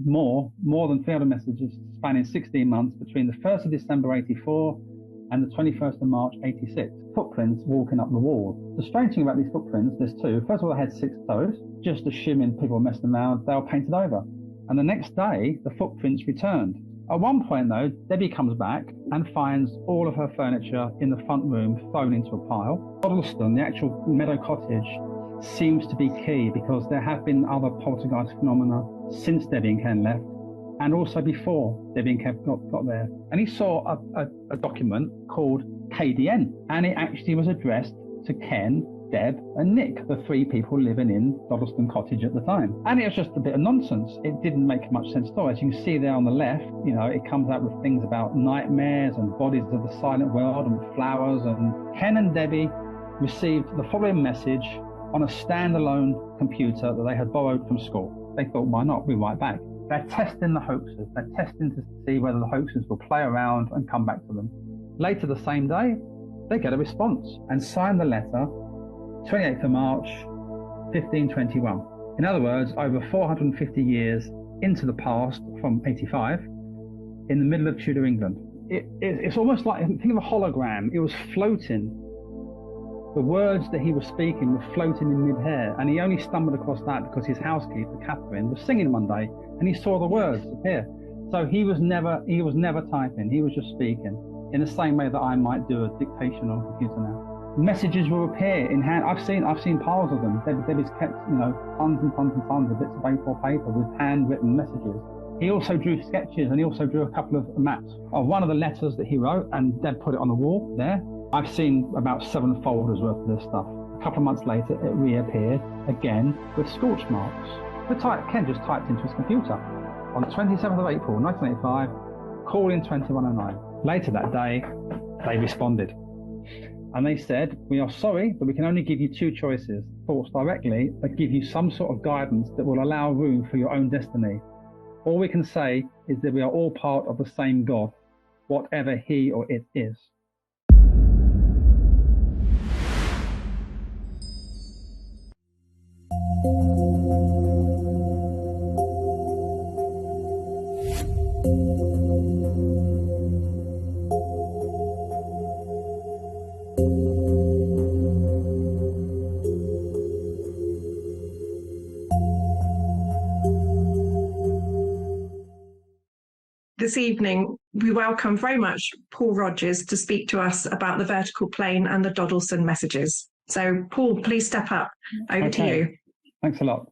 more than 300 messages spanning 16 months between the 1st of December 84 and the 21st of March 86. Footprints walking up the wall. The strange thing about these footprints, there's two. First of all, they had 6 toes, just assuming people were messing around, they were painted over. And the next day, the footprints returned. At one point though, Debbie comes back and finds all of her furniture in the front room thrown into a pile. Dodleston, the actual meadow cottage, seems to be key because there have been other poltergeist phenomena since Debbie and Ken left, and also before Debbie and Ken got there. And he saw a document called KDN, and it actually was addressed to Ken, Deb and Nick, the 3 people living in Dodleston Cottage at the time. And it was just a bit of nonsense. It didn't make much sense at all. As you can see there on the left, you know, it comes out with things about nightmares and bodies of the silent world and flowers. And Ken and Debbie received the following message on a standalone computer that they had borrowed from school. They thought, why not? We write back. They're testing the hoaxers. They're testing to see whether the hoaxers will play around and come back to them. Later the same day, they get a response and sign the letter 28th of March, 1521. In other words, over 450 years into the past from 85, in the middle of Tudor England. It's almost like, think of a hologram. It was floating. The words that he was speaking were floating in mid-air, and he only stumbled across that because his housekeeper, Catherine, was singing one day, and he saw the words appear. So he was never typing, he was just speaking, in the same way that I might do a dictation on a computer now. Messages will appear in hand. I've seen piles of them. Debbie's kept, you know, tons and tons and tons of bits of A4 paper with handwritten messages. He also drew sketches, and he also drew a couple of maps of one of the letters that he wrote, and Deb put it on the wall there. I've seen about 7 folders worth of this stuff. A couple of months later, it reappeared again with scorch marks. Ken just typed into his computer on the 27th of April, 1985, call in 2109. Later that day, they responded. And they said, we are sorry, but we can only give you 2 choices. Thoughts directly that give you some sort of guidance that will allow room for your own destiny. All we can say is that we are all part of the same God, whatever he or it is. This evening, we welcome very much Paul Rogers to speak to us about the vertical plane and the Dodleston messages. So, Paul, please step up. Over to you. Thanks a lot.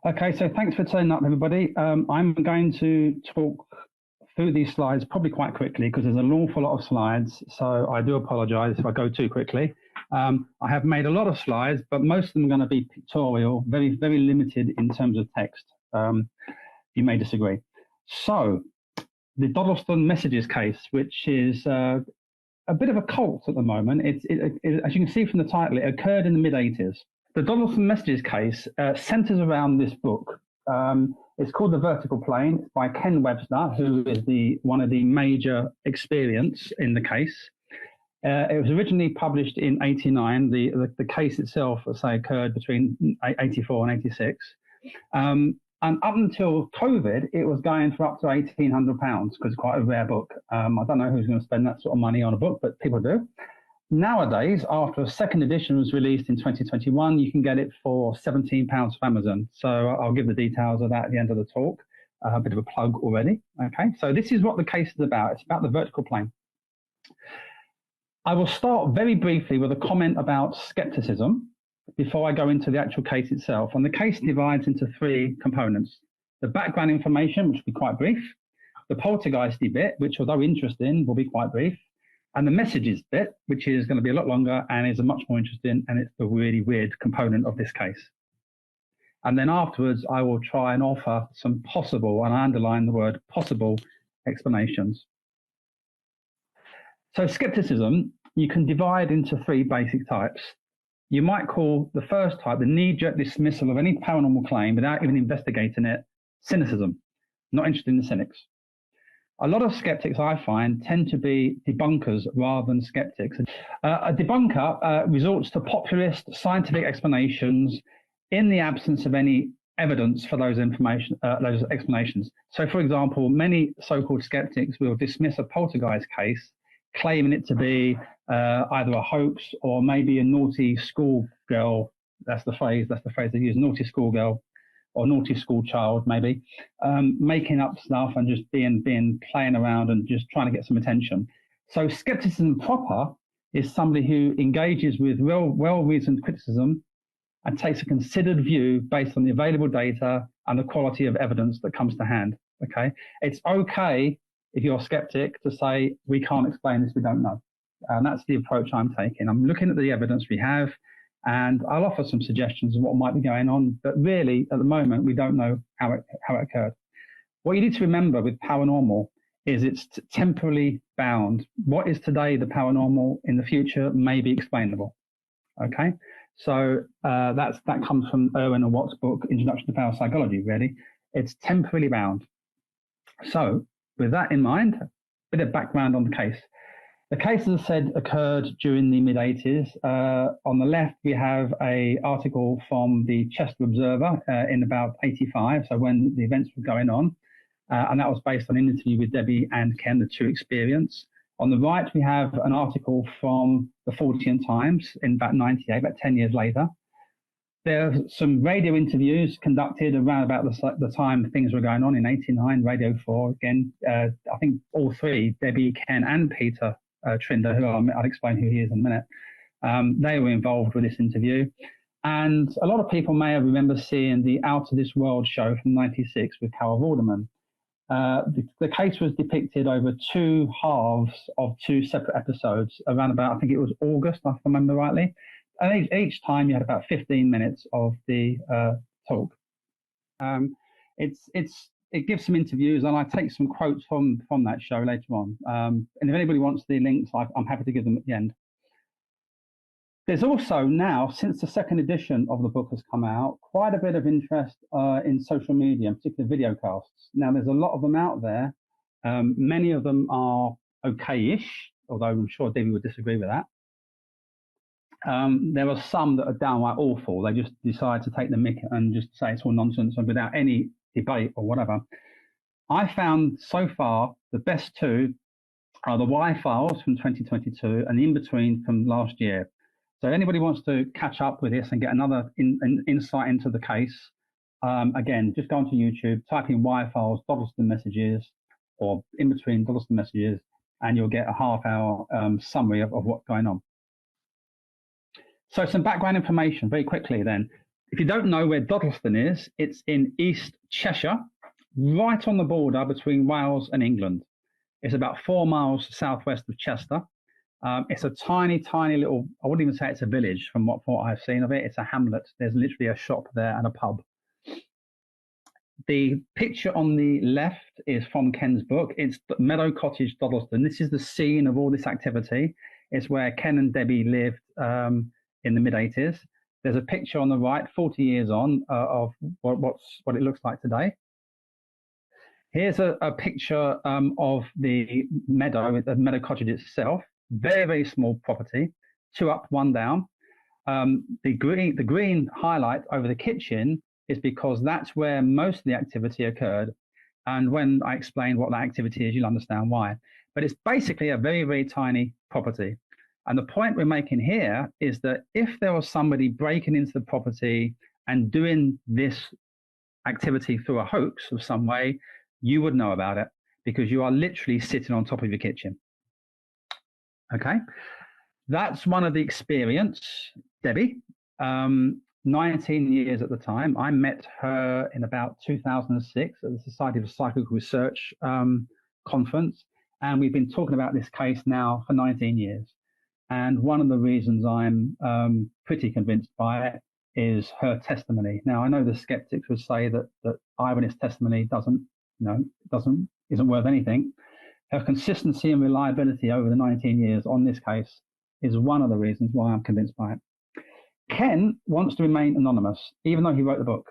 Okay, so thanks for turning up, everybody. I'm going to talk through these slides probably quite quickly because there's an awful lot of slides, so I do apologise if I go too quickly. I have made a lot of slides, but most of them are going to be pictorial, very, very limited in terms of text. You may disagree. So, the Dodleston messages case, which is a bit of a cult at the moment. It, as you can see from the title, it occurred in the mid-80s. The Dodleston messages case centres around this book. It's called The Vertical Plane. It's by Ken Webster, who is one of the major experienced in the case. It was originally published in '89. The case itself, as I say, occurred between '84 and '86. And up until COVID, it was going for up to £1,800 because it's quite a rare book. I don't know who's going to spend that sort of money on a book, but people do. Nowadays, after a second edition was released in 2021, you can get it for £17 from Amazon. So I'll give the details of that at the end of the talk. A bit of a plug already. Okay, so this is what the case is about. It's about the vertical plane. I will start very briefly with a comment about skepticism before I go into the actual case itself. And the case divides into 3 components. The background information, which will be quite brief. The poltergeisty bit, which although interesting, will be quite brief. And the messages bit, which is going to be a lot longer and is a much more interesting, and it's the really weird component of this case. And then afterwards, I will try and offer some possible, and I underline the word possible, explanations. So skepticism, you can divide into 3 basic types. You might call the first type the knee-jerk dismissal of any paranormal claim without even investigating it cynicism, not interested in the cynics. A lot of skeptics, I find, tend to be debunkers rather than skeptics. A debunker resorts to populist scientific explanations in the absence of any evidence for those those explanations. So, for example, many so-called skeptics will dismiss a poltergeist case, claiming it to be either a hoax or maybe a naughty schoolgirl. That's the phrase they use: naughty schoolgirl or naughty school child, maybe making up stuff and just playing around and just trying to get some attention. So, skepticism proper is somebody who engages with well-reasoned criticism and takes a considered view based on the available data and the quality of evidence that comes to hand. Okay, it's okay if you're a skeptic to say we can't explain this, we don't know, and that's the approach I'm taking. I'm looking at the evidence we have, and I'll offer some suggestions of what might be going on. But really, at the moment, we don't know how it occurred. What you need to remember with paranormal is it's temporally bound. What is today the paranormal in the future may be explainable. Okay. So that comes from Irwin and Watt's book, Introduction to Parapsychology, really. It's temporally bound. So with that in mind, a bit of background on the case. The case, as I said, occurred during the mid-80s. On the left, we have an article from the Chester Observer in about 85, so when the events were going on. And that was based on an interview with Debbie and Ken, the two experienced. On the right, we have an article from the Fortean Times in about 98, about 10 years later. There are some radio interviews conducted around about the time things were going on in 89, Radio 4. Again, I think all three, Debbie, Ken, and Peter Trinder, who I'll explain who he is in a minute, they were involved with this interview. And a lot of people may have remembered seeing the Out of This World show from 96 with Hawarden. The case was depicted over two halves of two separate episodes around about, I think it was August, if I remember rightly. And each time you had about 15 minutes of the talk. It gives some interviews, and I take some quotes from that show later on. And if anybody wants the links, I'm happy to give them at the end. There's also now, since the second edition of the book has come out, quite a bit of interest in social media, in particular video casts. Now, there's a lot of them out there. Many of them are okay-ish, although I'm sure Debbie would disagree with that. There are some that are downright awful. They just decide to take the mick and just say it's all nonsense and without any debate or whatever. I found so far the best two are the Y files from 2022 and the in-between from last year. So if anybody wants to catch up with this and get another insight into the case, again, just go onto YouTube, type in Y files, Dodleston messages, or in between Dodleston messages, and you'll get a half-hour summary of what's going on. So some background information very quickly then. If you don't know where Dodleston is, it's in East Cheshire, right on the border between Wales and England. It's about 4 miles southwest of Chester. It's a tiny, tiny little, I wouldn't even say it's a village from what I've seen of it. It's a hamlet. There's literally a shop there and a pub. The picture on the left is from Ken's book. It's Meadow Cottage, Dodleston. This is the scene of all this activity. It's where Ken and Debbie lived in the mid-80s. There's a picture on the right, 40 years on, of what it looks like today. Here's a picture of the Meadow Cottage itself. Very, very small property, 2 up, 1 down. The green highlight over the kitchen is because that's where most of the activity occurred. And when I explain what that activity is, you'll understand why. But it's basically a very, very tiny property. And the point we're making here is that if there was somebody breaking into the property and doing this activity through a hoax of some way, you would know about it because you are literally sitting on top of your kitchen. Okay, that's one of the experience, Debbie, 19 years at the time. I met her in about 2006 at the Society of Psychical Research conference, and we've been talking about this case now for 19 years. And one of the reasons I'm pretty convinced by it is her testimony. Now, I know the skeptics would say that eyewitness testimony isn't worth anything. Her consistency and reliability over the 19 years on this case is one of the reasons why I'm convinced by it. Ken wants to remain anonymous, even though he wrote the book.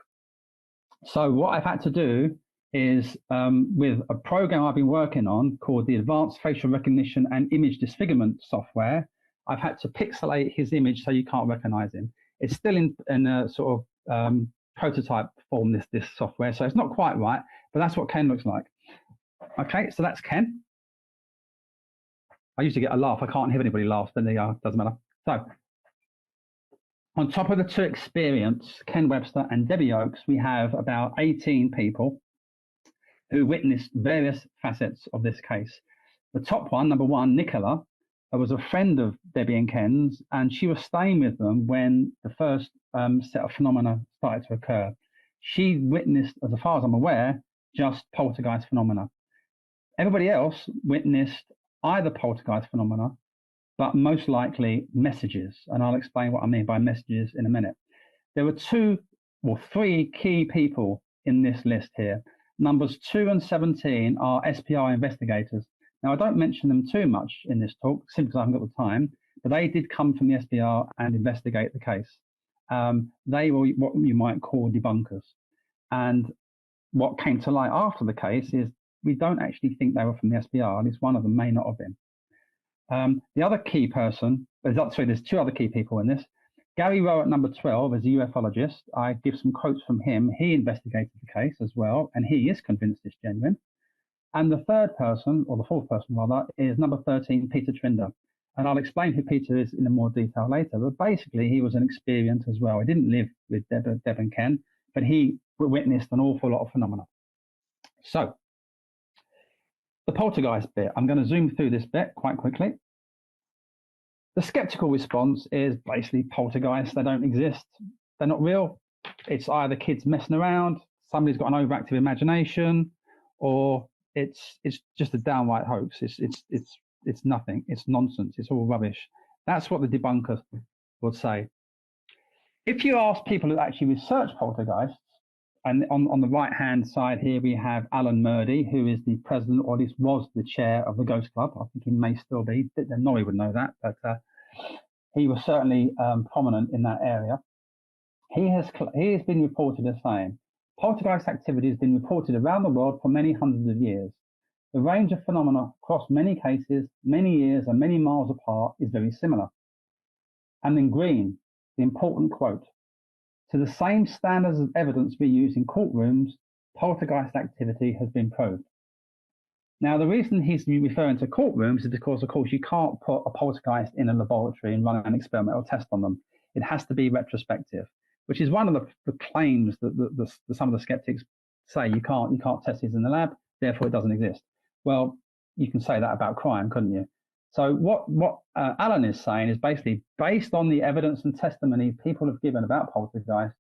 So what I've had to do is, with a program I've been working on called the Advanced Facial Recognition and Image Disfigurement software, I've had to pixelate his image so you can't recognize him. It's still in a sort of prototype form, this software. So it's not quite right, but that's what Ken looks like. Okay, so that's Ken. I used to get a laugh. I can't hear anybody laugh, but there you are, doesn't matter. So on top of the two experienced, Ken Webster and Debbie Oakes, we have about 18 people who witnessed various facets of this case. The top one, number one, Nicola, was a friend of Debbie and Ken's, and she was staying with them when the first set of phenomena started to occur. She witnessed, as far as I'm aware, just poltergeist phenomena. Everybody else witnessed either poltergeist phenomena, but most likely messages, and I'll explain what I mean by messages in a minute. There were three key people in this list here. Numbers 2 and 17 are SPR investigators. Now, I don't mention them too much in this talk, simply because I haven't got the time, but they did come from the SPR and investigate the case. They were what you might call debunkers. And what came to light after the case is we don't actually think they were from the SPR, at least one of them may not have been. The other key person, there's two other key people in this. Gary Rowe at number 12 is a ufologist. I give some quotes from him. He investigated the case as well, and he is convinced it's genuine. And the third person, or the fourth person rather, is number 13, Peter Trinder. And I'll explain who Peter is in more detail later. But basically, he was an experienced as well. He didn't live with Deb and Ken, but he witnessed an awful lot of phenomena. So, the poltergeist bit. I'm going to zoom through this bit quite quickly. The skeptical response is basically poltergeists. They don't exist. They're not real. It's either kids messing around, somebody's got an overactive imagination, or it's just a downright hoax. It's nothing. It's nonsense. It's all rubbish. That's what the debunkers would say. If you ask people who actually research poltergeists, and on the right-hand side here we have Alan Murdy, who is the president, or at least was the chair of the Ghost Club. I think he may still be. Norrie would know that, but he was certainly prominent in that area. He has been reported as saying, poltergeist activity has been reported around the world for many hundreds of years. The range of phenomena across many cases, many years and many miles apart is very similar. And in green, the important quote, to the same standards of evidence we use in courtrooms, poltergeist activity has been proved. Now, the reason he's referring to courtrooms is because, of course, you can't put a poltergeist in a laboratory and run an experimental test on them. It has to be retrospective, which is one of the claims that some of the skeptics say you can't test these in the lab, therefore it doesn't exist. Well, you can say that about crime, couldn't you? So what Alan is saying is basically based on the evidence and testimony people have given about poltergeists.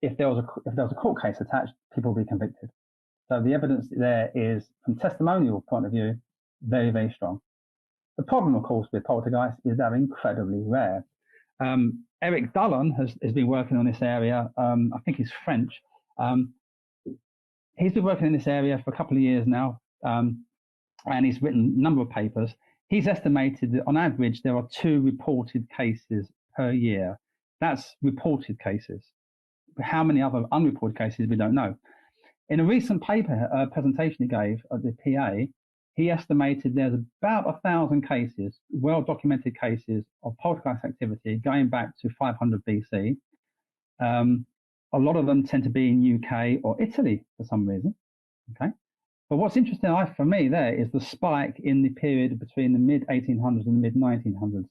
If there was a court case attached, people will be convicted. So the evidence there is, from testimonial point of view, very, very strong. The problem, of course, with poltergeists is they're incredibly rare. Eric Dullan has been working on this area. I think he's French. He's been working in this area for a couple of years now, and he's written a number of papers. He's estimated that on average there are 2 reported cases per year. That's reported cases. How many other unreported cases, we don't know. In a recent paper presentation he gave at the PA, he estimated there's about 1,000 cases, well-documented cases of poltergeist activity going back to 500 BC. A lot of them tend to be in UK or Italy for some reason. Okay, but what's interesting for me there is the spike in the period between the mid-1800s and the mid-1900s.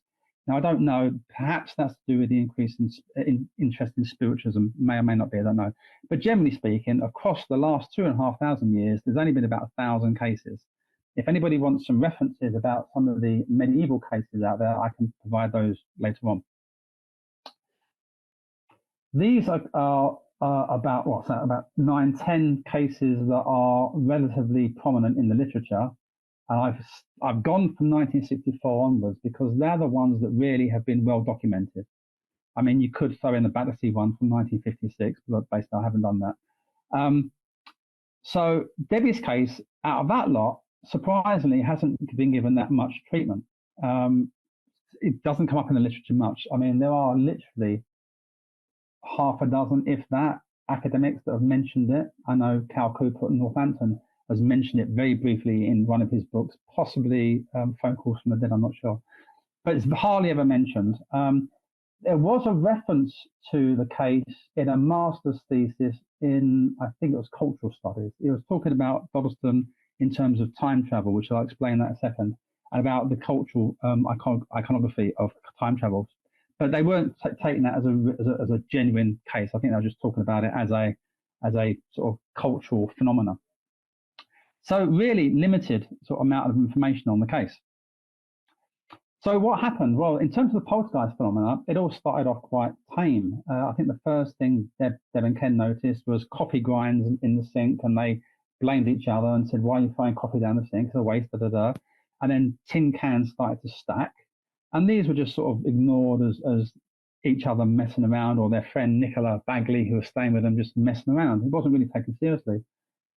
Now, I don't know, perhaps that's to do with the increase in interest in spiritualism, may or may not be, I don't know. But generally speaking, across the last 2,500 years, there's only been about 1,000 cases. If anybody wants some references about some of the medieval cases out there, I can provide those later on. These are about 9, 10 cases that are relatively prominent in the literature. And I've gone from 1964 onwards because they're the ones that really have been well documented. I mean, you could throw in the Battersea one from 1956, but basically I haven't done that. So Debbie's case, out of that lot, surprisingly hasn't been given that much treatment. It doesn't come up in the literature much. I mean, there are literally half a dozen, if that, academics that have mentioned it. I know Cal Cooper at Northampton has mentioned it very briefly in one of his books, possibly Phone Calls from the Dead, I'm not sure. But it's hardly ever mentioned. There was a reference to the case in a master's thesis in, I think it was cultural studies. It was talking about Dodleston in terms of time travel, which I'll explain that in a second, and about the cultural iconography of time travel. But they weren't taking that as a genuine case. I think they were just talking about it as a sort of cultural phenomena. So really limited sort of amount of information on the case. So what happened? Well, in terms of the poltergeist phenomena, it all started off quite tame. I think the first thing Deb and Ken noticed was coffee grinds in the sink, and they blamed each other and said, "Why are you throwing coffee down the sink? It's a waste, da da da." And then tin cans started to stack, and these were just sort of ignored as each other messing around, or their friend Nicola Bagley, who was staying with them, just messing around. It wasn't really taken seriously.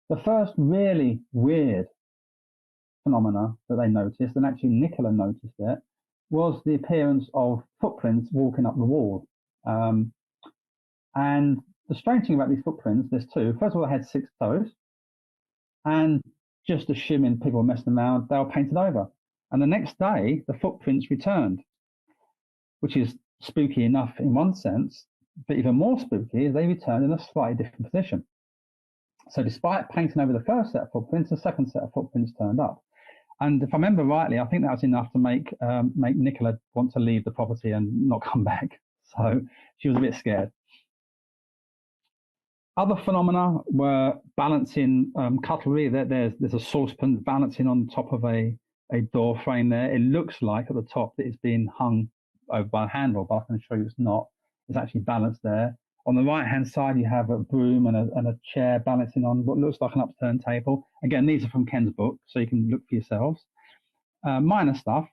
The first really weird phenomena that they noticed, and actually Nicola noticed it, was the appearance of footprints walking up the wall. And the strange thing about these footprints, there's two. First of all, they had 6 toes, and just assuming people were messing around, they were painted over. And the next day, the footprints returned, which is spooky enough in one sense, but even more spooky is they returned in a slightly different position. So despite painting over the first set of footprints, the second set of footprints turned up. And if I remember rightly, I think that was enough to make Nicola want to leave the property and not come back. So she was a bit scared. Other phenomena were balancing cutlery. There's a saucepan balancing on top of a door frame there. It looks like at the top that it's being hung over by a handle, but I can assure you it's not. It's actually balanced there. On the right-hand side, you have a broom and a chair balancing on what looks like an upturned table. Again, these are from Ken's book, so you can look for yourselves. Minor stuff.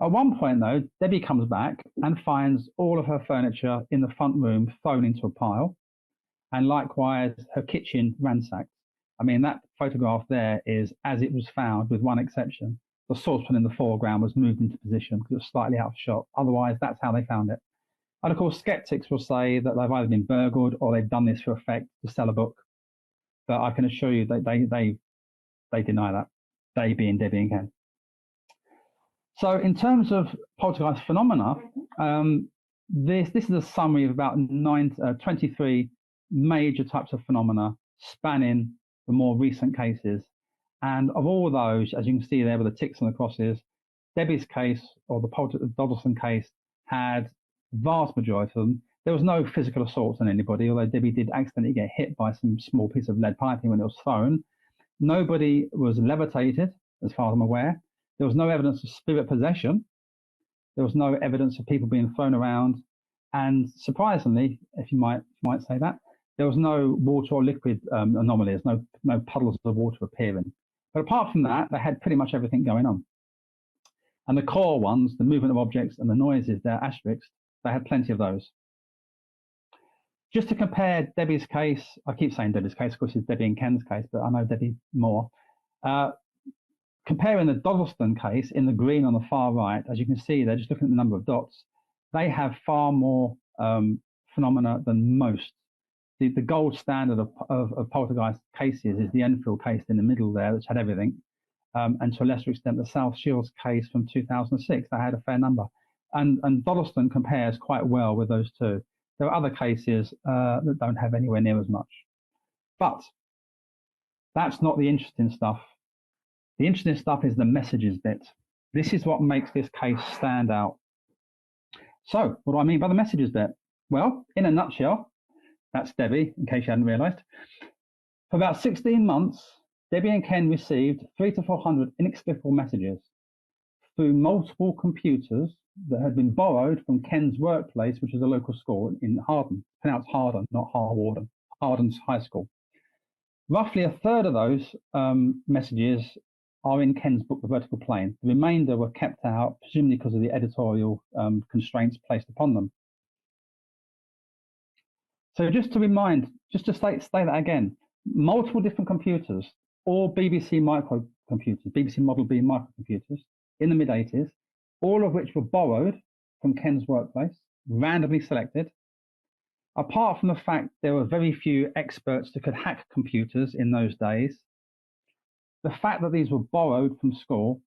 At one point, though, Debbie comes back and finds all of her furniture in the front room thrown into a pile, and likewise her kitchen ransacked. I mean, that photograph there is as it was found, with one exception. The saucepan in the foreground was moved into position because it was slightly out of shot. Otherwise, that's how they found it. And of course, skeptics will say that they've either been burgled or they've done this for effect to sell a book. But I can assure you that they deny that, they being Debbie and Ken. So in terms of poltergeist phenomena, this is a summary of about 23 major types of phenomena spanning the more recent cases. And of all of those, as you can see there with the ticks and the crosses, Debbie's case, or the Dodleston case, had vast majority of them. There was no physical assault on anybody, although Debbie did accidentally get hit by some small piece of lead piping when it was thrown. Nobody was levitated, as far as I'm aware. There was no evidence of spirit possession. There was no evidence of people being thrown around. And surprisingly, if you might say that, there was no water or liquid anomalies, no puddles of water appearing. But apart from that, they had pretty much everything going on. And the core ones, the movement of objects and the noises, they're asterisks. They had plenty of those. Just to compare Debbie's case, I keep saying Debbie's case, of course it's Debbie and Ken's case, but I know Debbie more. Comparing the Dodleston case in the green on the far right, as you can see, they're just looking at the number of dots. They have far more phenomena than most. The gold standard of poltergeist cases is the Enfield case in the middle there, which had everything. And to a lesser extent, the South Shields case from 2006, that had a fair number. And Dodleston compares quite well with those two. There are other cases that don't have anywhere near as much. But that's not the interesting stuff. The interesting stuff is the messages bit. This is what makes this case stand out. So, what do I mean by the messages bit? Well, in a nutshell, that's Debbie, in case you hadn't realised. For about 16 months, Debbie and Ken received 300 to 400 inexplicable messages through multiple computers that had been borrowed from Ken's workplace, which is a local school in Hawarden, pronounced Hawarden, not Hawarden, Hawarden's high school. Roughly a third of those messages are in Ken's book, The Vertical Plane. The remainder were kept out, presumably because of the editorial constraints placed upon them. So just to state that again, multiple different computers, all BBC microcomputers, BBC Model B microcomputers in the mid-80s, all of which were borrowed from Ken's workplace, randomly selected. Apart from the fact there were very few experts that could hack computers in those days, the fact that these were borrowed from school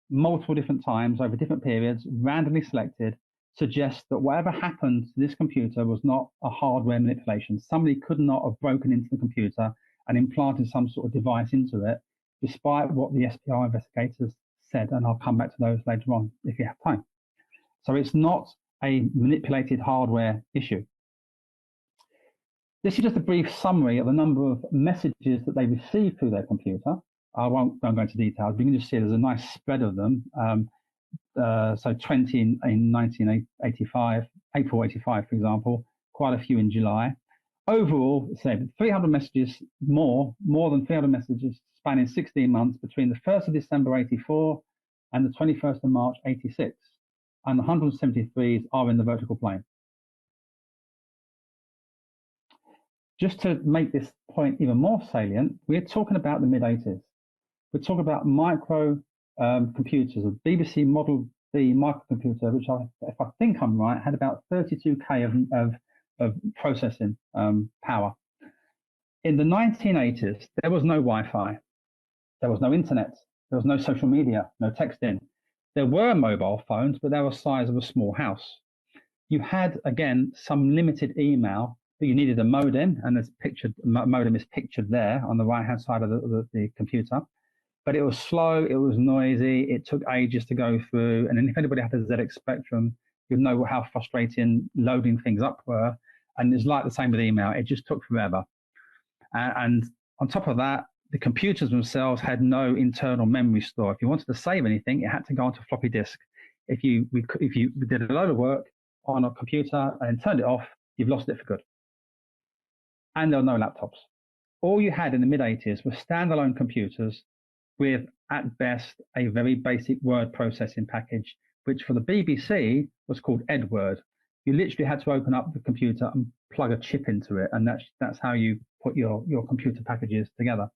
multiple different times over different periods, randomly selected, suggests that whatever happened to this computer was not a hardware manipulation. Somebody could not have broken into the computer and implanted some sort of device into it, despite what the SPR investigators said, and I'll come back to those later on if you have time. So it's not a manipulated hardware issue. This is just a brief summary of the number of messages that they received through their computer. I won't go into details, but you can just see there's a nice spread of them. So 20 in 1985, April 85, for example, quite a few in July. Overall, say 300 messages, more than 300 messages spanning 16 months between the 1st of December 84 and the 21st of March 86. And the 173s are in the vertical plane. Just to make this point even more salient, we're talking about the mid-80s. We're talking about micro computers, a BBC Model B microcomputer, which, if I think I'm right, had about 32K of processing power. In the 1980s, there was no Wi-Fi, there was no internet, there was no social media, no texting. There were mobile phones, but they were the size of a small house. You had, again, some limited email, but you needed a modem, and this modem is pictured there on the right-hand side of the computer. But it was slow, it was noisy, it took ages to go through. And then if anybody had a ZX Spectrum, you'd know how frustrating loading things up were. And it's like the same with email, it just took forever. And on top of that, the computers themselves had no internal memory store. If you wanted to save anything, it had to go onto a floppy disk. If you did a load of work on a computer and turned it off, you've lost it for good. And there were no laptops. All you had in the mid-80s were standalone computers with, at best, a very basic word processing package, which for the BBC was called Edward. You literally had to open up the computer and plug a chip into it, and that's how you put your computer packages together.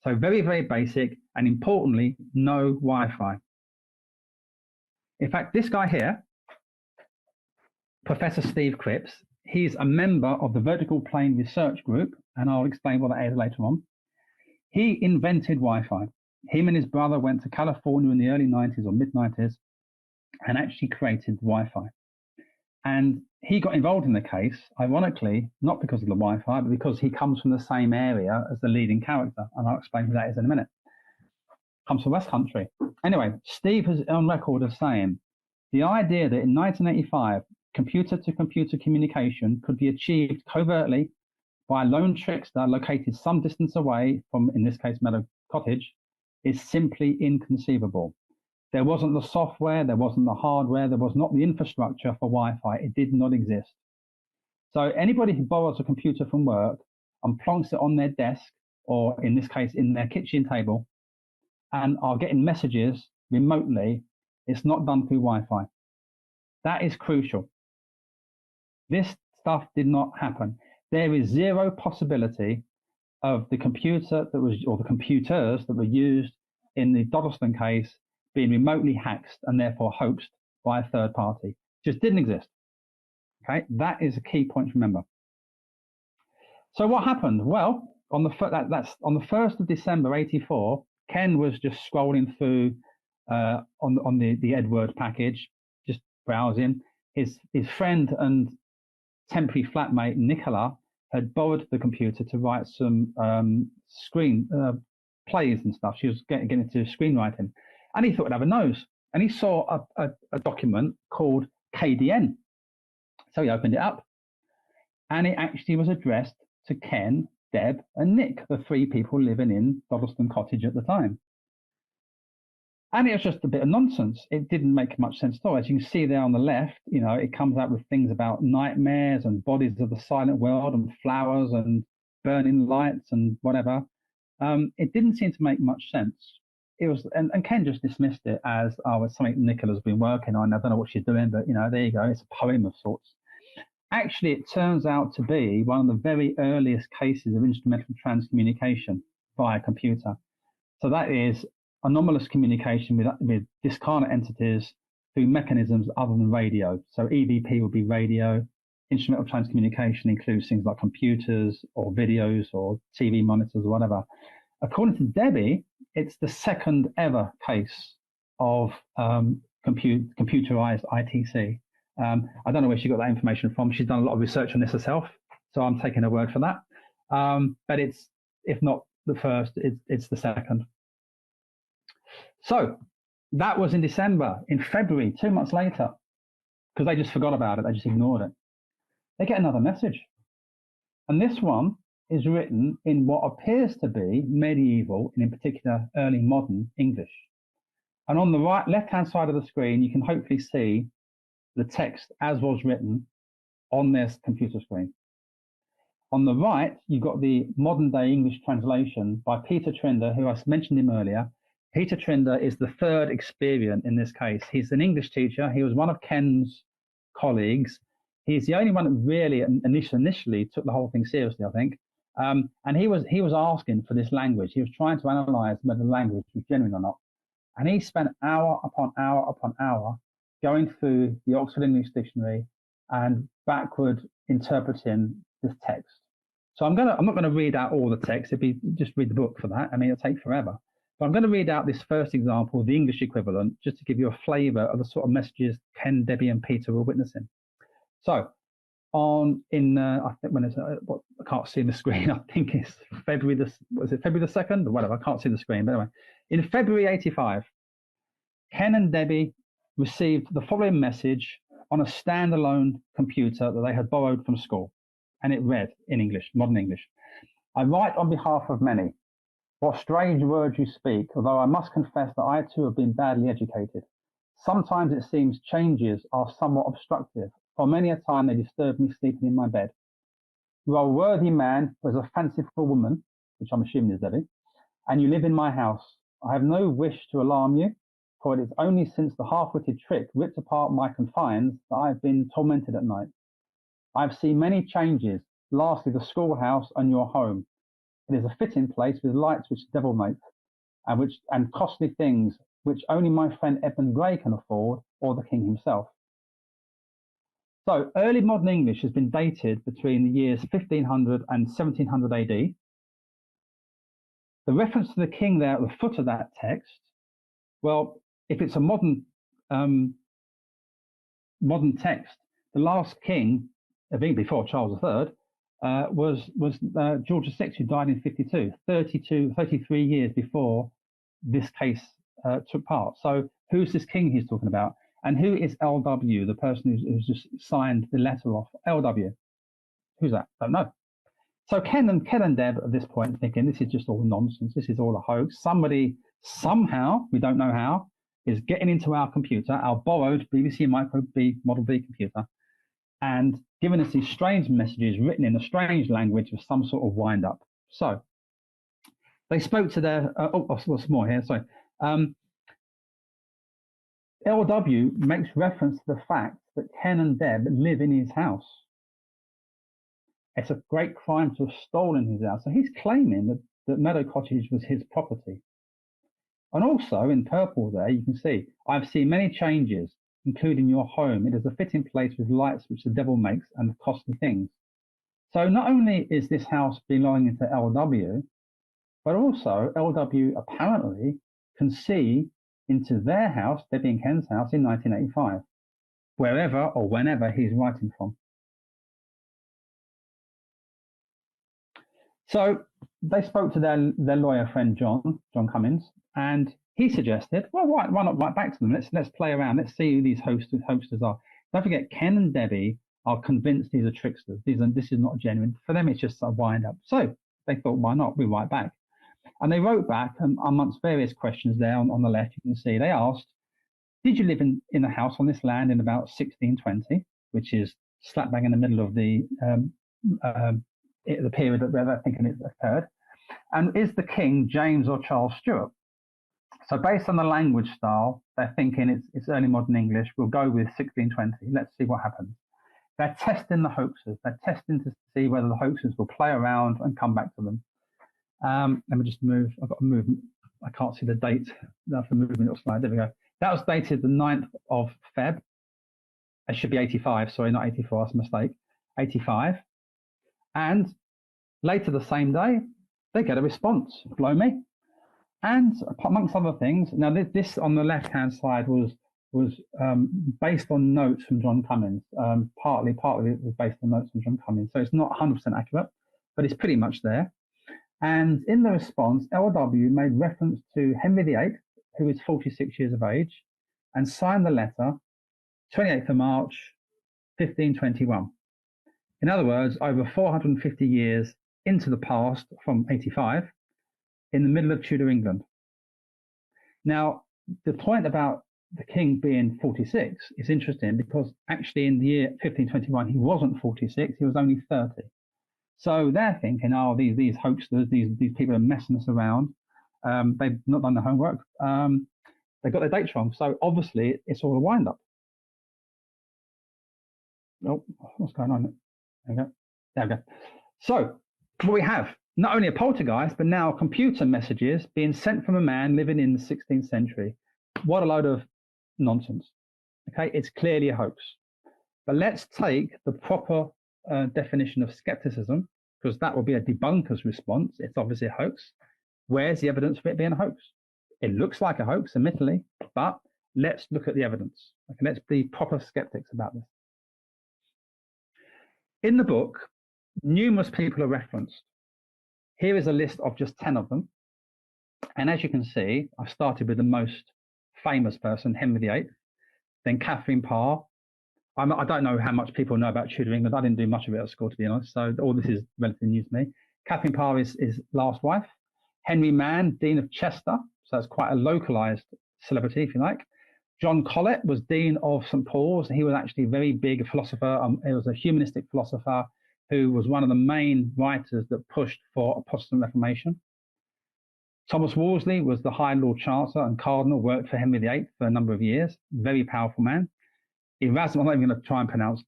So very, very basic, and importantly, no Wi-Fi. In fact, this guy here, Professor Steve Cripps, he's a member of the Vertical Plane Research Group, and I'll explain what that is later on. He invented Wi-Fi. Him and his brother went to California in the early 90s or mid-90s and actually created Wi-Fi. And he got involved in the case, ironically, not because of the Wi-Fi, but because he comes from the same area as the leading character. And I'll explain who that is in a minute. Comes from West Country. Anyway, Steve is on record of saying, the idea that in 1985, computer-to-computer communication could be achieved covertly by a lone trickster located some distance away from, in this case, Meadow Cottage, is simply inconceivable. There wasn't the software, there wasn't the hardware, there was not the infrastructure for Wi-Fi. It did not exist. So anybody who borrows a computer from work and plonks it on their desk, or in this case, in their kitchen table, and are getting messages remotely, it's not done through Wi-Fi. That is crucial. This stuff did not happen. There is zero possibility of the computer that was, or the computers that were used in the Dodleston case being remotely hacked and therefore hoaxed by a third party. Just didn't exist. Okay, that is a key point to remember. So what happened? Well, on the 1st of December 84, Ken was just scrolling through on the Edward package, just browsing. His friend and temporary flatmate Nicola had borrowed the computer to write some screen plays and stuff. She was getting into screenwriting, and he thought it'd have a nose. And he saw a document called KDN. So he opened it up, and it actually was addressed to Ken, Deb, and Nick, the three people living in Dodleston Cottage at the time. And it was just a bit of nonsense. It didn't make much sense at all. As you can see there on the left, you know, it comes out with things about nightmares and bodies of the silent world and flowers and burning lights and whatever. It didn't seem to make much sense. It was, and Ken just dismissed it as, oh, it's something Nicola's been working on. I don't know what she's doing, but, you know, there you go. It's a poem of sorts. Actually, it turns out to be one of the very earliest cases of instrumental transcommunication via computer. So that is anomalous communication with discarnate entities through mechanisms other than radio. So EVP would be radio. Instrumental transcommunication includes things like computers or videos or TV monitors or whatever. According to Debbie, it's the second ever case of computerized ITC. I don't know where she got that information from. She's done a lot of research on this herself, so I'm taking her word for that. But it's, if not the first, it's the second. So that was in December. In February, 2 months later, because they just forgot about it, they just ignored it, they get another message. And this one is written in what appears to be medieval, and in particular early modern English. And on the left-hand side of the screen, you can hopefully see the text as was written on this computer screen. On the right, you've got the modern-day English translation by Peter Trinder, who I mentioned him earlier. Peter Trinder is the third experient in this case. He's an English teacher. He was one of Ken's colleagues. He's the only one that really initially took the whole thing seriously, I think. And he was asking for this language. He was trying to analyze whether the language was genuine or not. And he spent hour upon hour upon hour going through the Oxford English Dictionary and backward interpreting this text. So I'm not going to read out all the text. Just read the book for that. I mean, it'll take forever. But I'm going to read out this first example, the English equivalent, just to give you a flavour of the sort of messages Ken, Debbie, and Peter were witnessing. So I think when it's I can't see the screen. I think it's February the 2nd or whatever. I can't see the screen. But anyway, in February '85, Ken and Debbie received the following message on a standalone computer that they had borrowed from school, and it read in English, modern English: "I write on behalf of many. What strange words you speak, although I must confess that I too have been badly educated. Sometimes it seems changes are somewhat obstructive, for many a time they disturb me sleeping in my bed. You are a worthy man who has a fanciful woman," which I'm assuming is Debbie, "and you live in my house. I have no wish to alarm you, for it is only since the half-witted trick ripped apart my confines that I have been tormented at night. I have seen many changes, lastly the schoolhouse and your home. It is a fitting place with lights which the devil makes, and costly things which only my friend Edmund Gray can afford, or the king himself." So early modern English has been dated between the years 1500 and 1700 AD. The reference to the king there at the foot of that text, well, if it's a modern text, the last king, I think before Charles III, was George VI, who died in 52, 33 years before this case took part. So who's this king he's talking about? And who is LW, the person who's just signed the letter off? LW. Who's that? Don't know. So Ken and Deb at this point thinking this is just all nonsense. This is all a hoax. Somebody, somehow, we don't know how, is getting into our computer, our borrowed BBC Micro B Model B computer, and giving us these strange messages written in a strange language with some sort of wind up. So they spoke to their, what's more here, sorry. LW makes reference to the fact that Ken and Deb live in his house. It's a great crime to have stolen his house. So he's claiming that Meadow Cottage was his property. And also in purple there, you can see, "I've seen many changes, including your home. It is a fitting place with lights which the devil makes and costly things." So not only is this house belonging to LW, but also LW apparently can see into their house, Debbie and Ken's house, in 1985, wherever or whenever he's writing from. So they spoke to their lawyer friend, John Cummins, and he suggested, well, why not write back to them? Let's play around. Let's see who these hosters are. Don't forget, Ken and Debbie are convinced these are tricksters. This is not genuine. For them, it's just a wind up. So they thought, why not? We write back. And they wrote back, amongst various questions there on the left, you can see, they asked, "Did you live in a house on this land in about 1620, which is slap bang in the middle of the period where they're thinking it occurred? And is the king James or Charles Stuart?" So based on the language style, they're thinking it's early modern English. We'll go with 1620. Let's see what happens. They're testing the hoaxers. They're testing to see whether the hoaxers will play around and come back to them. Let me just move. I've got to move. I can't see the date. That's the moving little slide. There we go. That was dated the 9th of Feb. It should be 85. Sorry, not 84. That's a mistake. 85. And later the same day, they get a response. Blow me. And amongst other things, now this on the left-hand side was was based on notes from John Cummins. Partly it was based on notes from John Cummins. So it's not 100% accurate, but it's pretty much there. And in the response, LW made reference to Henry VIII, who is 46 years of age, and signed the letter 28th of March, 1521. In other words, over 450 years into the past from 85, in the middle of Tudor England. Now, the point about the king being 46 is interesting because actually in the year 1521, he wasn't 46, he was only 30. So they're thinking, oh, these hoaxers, these people are messing us around. They've not done the homework. They got their dates wrong. So obviously it's all a wind up. Oh, what's going on? There we go. There we go. So what we have, not only a poltergeist, but now computer messages being sent from a man living in the 16th century. What a load of nonsense. Okay, it's clearly a hoax. But let's take the proper definition of skepticism, because that will be a debunker's response. It's obviously a hoax. Where's the evidence for it being a hoax? It looks like a hoax, admittedly, but let's look at the evidence. Okay, let's be proper skeptics about this. In the book, numerous people are referenced. Here is a list of just 10 of them. And as you can see, I started with the most famous person, Henry VIII, then Catherine Parr. I don't know how much people know about Tudor England. I didn't do much of it at school, to be honest. So all this is relatively new to me. Catherine Parr is last wife. Henry Mann, Dean of Chester. So that's quite a localized celebrity, if you like. John Colet was Dean of St. Paul's. He was actually a very big philosopher. He was a humanistic philosopher who was one of the main writers that pushed for a Protestant Reformation. Thomas Wolsey was the High Lord Chancellor and Cardinal, worked for Henry VIII for a number of years. Very powerful man. Erasmus, I'm not even going to try and pronounce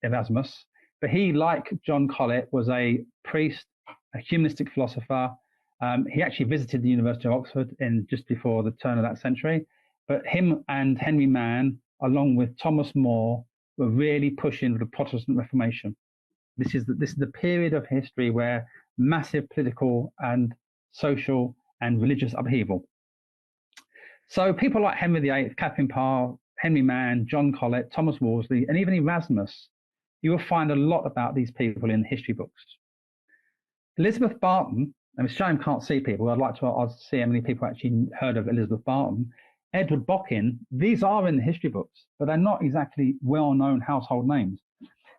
Erasmus, but he, like John Colet, was a priest, a humanistic philosopher. He actually visited the University of Oxford just before the turn of that century. But him and Henry Mann, along with Thomas More, were really pushing for the Protestant Reformation. This is the period of history where massive political and social and religious upheaval. So people like Henry VIII, Catherine Parr, Henry Mann, John Colet, Thomas Wolsey, and even Erasmus, you will find a lot about these people in history books. Elizabeth Barton, and it's a shame I can't see people. I'd see how many people actually heard of Elizabeth Barton. Edward Bockin, these are in the history books, but they're not exactly well-known household names.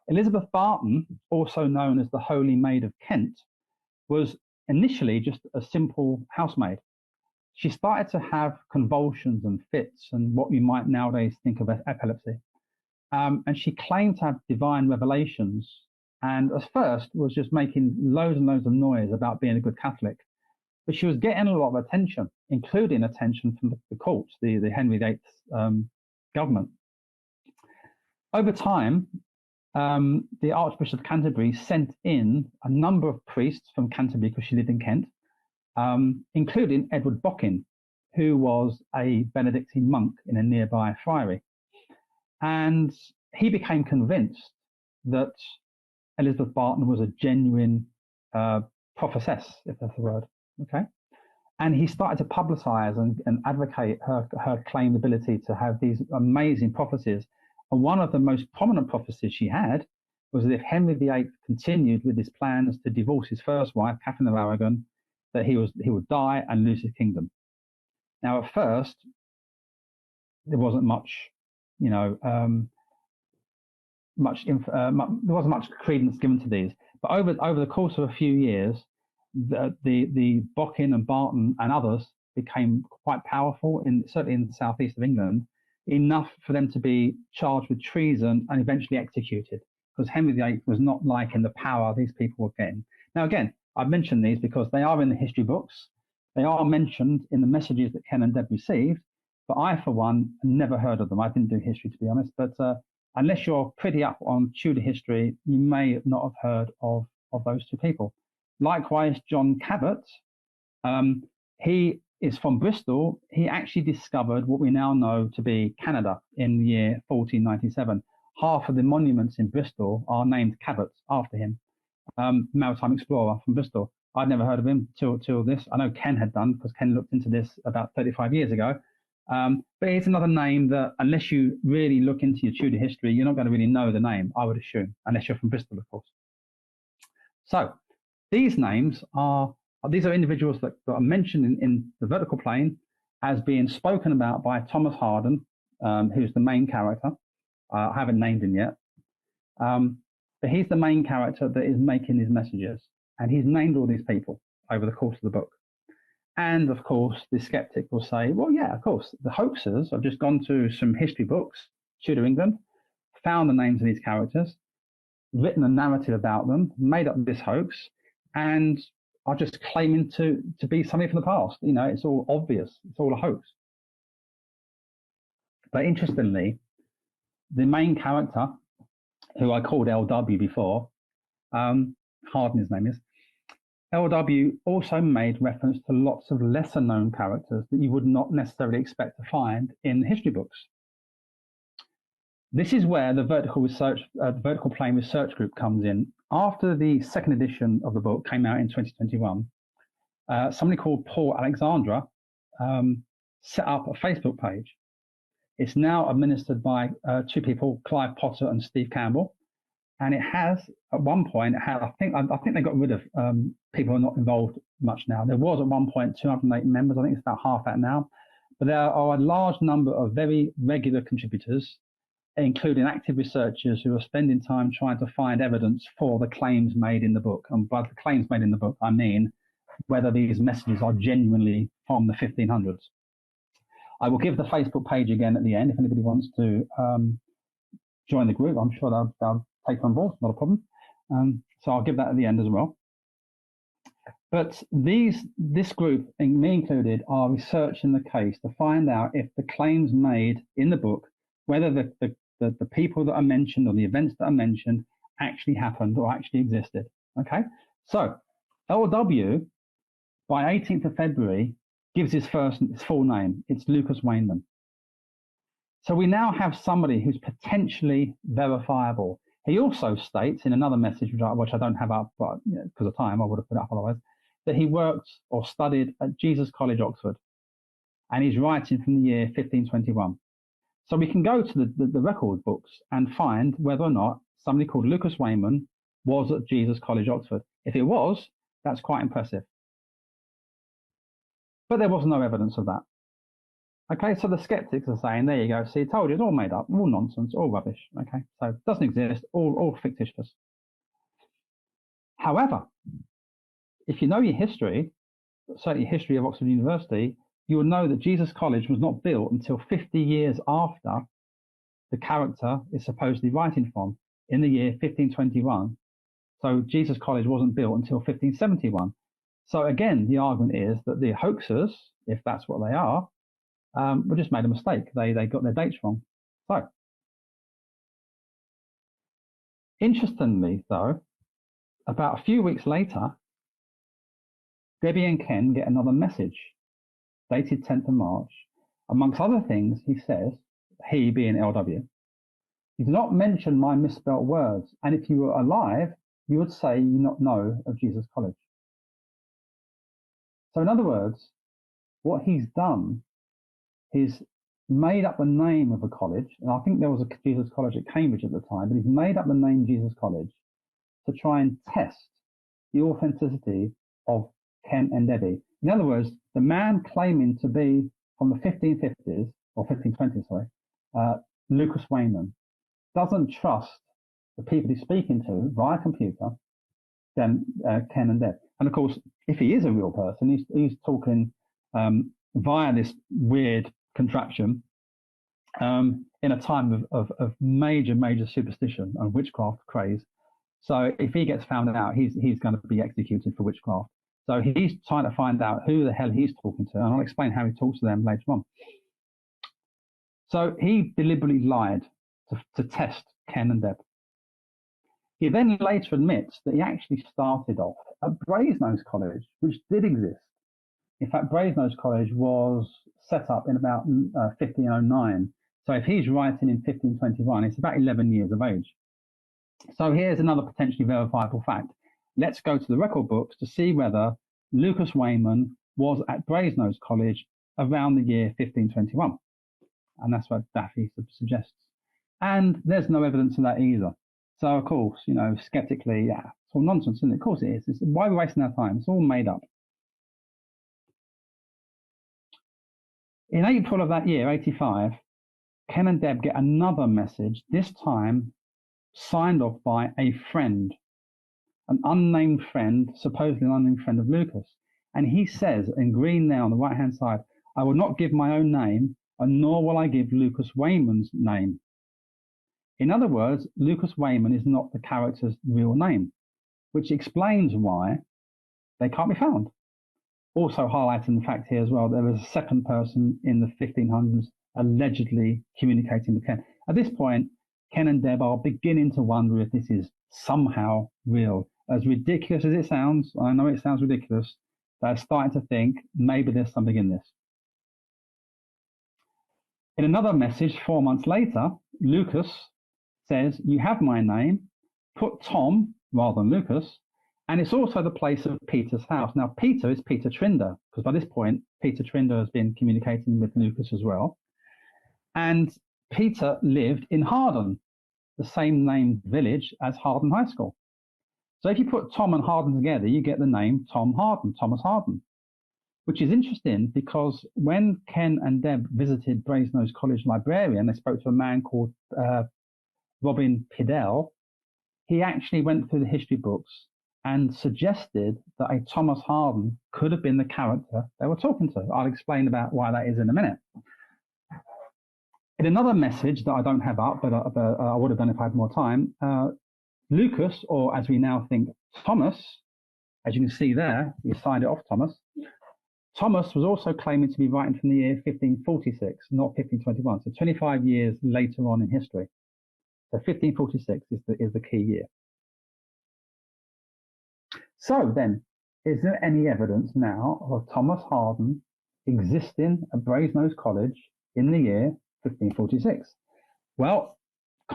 Elizabeth Barton, also known as the Holy Maid of Kent, was initially just a simple housemaid. She started to have convulsions and fits and what you might nowadays think of as epilepsy. And she claimed to have divine revelations, and at first was just making loads and loads of noise about being a good Catholic. But she was getting a lot of attention, including attention from the courts, the Henry VIII government. Over time, the Archbishop of Canterbury sent in a number of priests from Canterbury, because she lived in Kent, including Edward Bockin, who was a Benedictine monk in a nearby friary. And he became convinced that Elizabeth Barton was a genuine prophetess, if that's the word. Okay, and he started to publicize and advocate her claimed ability to have these amazing prophecies. And one of the most prominent prophecies she had was that if Henry VIII continued with his plans to divorce his first wife, Catherine of Aragon, that he would die and lose his kingdom. Now, at first, there wasn't much, there wasn't much credence given to these. But over the course of a few years, the Bockin and Barton and others became quite powerful, certainly in the southeast of England, enough for them to be charged with treason and eventually executed, because Henry VIII was not liking the power these people were getting. Now, again, I've mentioned these because they are in the history books. They are mentioned in the messages that Ken and Deb received, but I, for one, never heard of them. I didn't do history, to be honest, but unless you're pretty up on Tudor history, you may not have heard of those two people. Likewise, John Cabot, he is from Bristol. He actually discovered what we now know to be Canada in the year 1497. Half of the monuments in Bristol are named Cabot after him, maritime explorer from Bristol. I'd never heard of him till this. I know Ken had done, because Ken looked into this about 35 years ago. But it's another name that, unless you really look into your Tudor history, you're not going to really know the name, I would assume, unless you're from Bristol, of course. So these names are individuals that are mentioned in the vertical plane as being spoken about by Thomas Hawarden, who's the main character. I haven't named him yet. But he's the main character that is making these messages. And he's named all these people over the course of the book. And of course, the skeptic will say, well, yeah, of course, the hoaxers have just gone to some history books, Tudor England, found the names of these characters, written a narrative about them, made up this hoax, and are just claiming to be something from the past. You know, it's all obvious. It's all a hoax. But interestingly, the main character, who I called LW before, Hawarden his name is, LW also made reference to lots of lesser known characters that you would not necessarily expect to find in history books. This is where the vertical plane research group comes in. After the second edition of the book came out in 2021, somebody called Paul Alexandra set up a Facebook page. It's now administered by two people, Clive Potter and Steve Campbell. And it has, at one point, I think they got rid of people who are not involved much now. There was at one point 208 members. I think it's about half that now. But there are a large number of very regular contributors, including active researchers who are spending time trying to find evidence for the claims made in the book. And by the claims made in the book, I mean whether these messages are genuinely from the 1500s. I will give the Facebook page again at the end if anybody wants to join the group. I'm sure they'll take on board, not a problem. So I'll give that at the end as well. But this group, and me included, are researching the case to find out if the claims made in the book, whether the people that are mentioned or the events that are mentioned actually happened or actually existed. Okay, so LW, by 18th of February, gives his full name. It's Lucas Wayneman. So we now have somebody who's potentially verifiable. He also states in another message, which I don't have up, but because of time, I would have put it up otherwise, that he worked or studied at Jesus College, Oxford, and he's writing from the year 1521. So we can go to the record books and find whether or not somebody called Lucas Wayman was at Jesus College, Oxford. If it was, that's quite impressive. But there was no evidence of that. Okay, so the skeptics are saying, there you go, see, I told you, it's all made up, all nonsense, all rubbish. Okay, so it doesn't exist, all fictitious. However, if you know your history, certainly history of Oxford University, you will know that Jesus College was not built until 50 years after the character is supposedly writing from, in the year 1521. So Jesus College wasn't built until 1571. So again, the argument is that the hoaxers, if that's what they are, we just made a mistake. They got their dates wrong. So, interestingly, though, about a few weeks later, Debbie and Ken get another message, dated 10th of March. Amongst other things, he says, he being LW, he did not mention my misspelt words, and if you were alive, you would say you not know of Jesus College. So in other words, what he's done is made up the name of a college, and I think there was a Jesus College at Cambridge at the time, but he's made up the name Jesus College to try and test the authenticity of Ken and Debbie. In other words, the man claiming to be from the 1550s, or 1520s, sorry, Lucas Wayman, doesn't trust the people he's speaking to via computer, then Ken and Deb. And of course, if he is a real person, he's talking via this weird contraption in a time of major superstition and witchcraft craze. So if he gets found out, he's going to be executed for witchcraft. So he's trying to find out who the hell he's talking to, and I'll explain how he talks to them later on. So he deliberately lied to test Ken and Deb. He then later admits that he actually started off at Brasenose College, which did exist. In fact, Brasenose College was set up in about 1509. So if he's writing in 1521, it's about 11 years of age. So here's another potentially verifiable fact. Let's go to the record books to see whether Lucas Wayman was at Brasenose College around the year 1521. And that's what Daffy suggests. And there's no evidence of that either. So, of course, you know, skeptically, yeah, it's all nonsense, isn't it? Of course it is. Why are we wasting our time? It's all made up. In April of that year, 85, Ken and Deb get another message, this time signed off by a friend, an unnamed friend, supposedly an unnamed friend of Lucas. And he says, in green there on the right-hand side, I will not give my own name, and nor will I give Lucas Wayman's name. In other words, Lucas Wayman is not the character's real name, which explains why they can't be found. Also highlighting the fact here as well, there was a second person in the 1500s allegedly communicating with Ken. At this point, Ken and Deb are beginning to wonder if this is somehow real. As ridiculous as it sounds, I know it sounds ridiculous, they're starting to think maybe there's something in this. In another message 4 months later, Lucas says, you have my name, put Tom rather than Lucas, and it's also the place of Peter's house. Now, Peter is Peter Trinder, because by this point, Peter Trinder has been communicating with Lucas as well. And Peter lived in Hawarden, the same named village as Hawarden High School. So if you put Tom and Hawarden together, you get the name Tom Hawarden, Thomas Hawarden, which is interesting because when Ken and Deb visited Brasenose College librarian, they spoke to a man called Robin Piddell. He actually went through the history books and suggested that a Thomas Hawarden could have been the character they were talking to. I'll explain about why that is in a minute. In another message that I don't have up, but I would have done if I had more time, Lucas, or as we now think, Thomas, as you can see there, we signed it off, Thomas. Thomas was also claiming to be writing from the year 1546, not 1521, so 25 years later on in history. So 1546 is the key year. So then, is there any evidence now of Thomas Hawarden existing at Brasenose College in the year 1546? Well,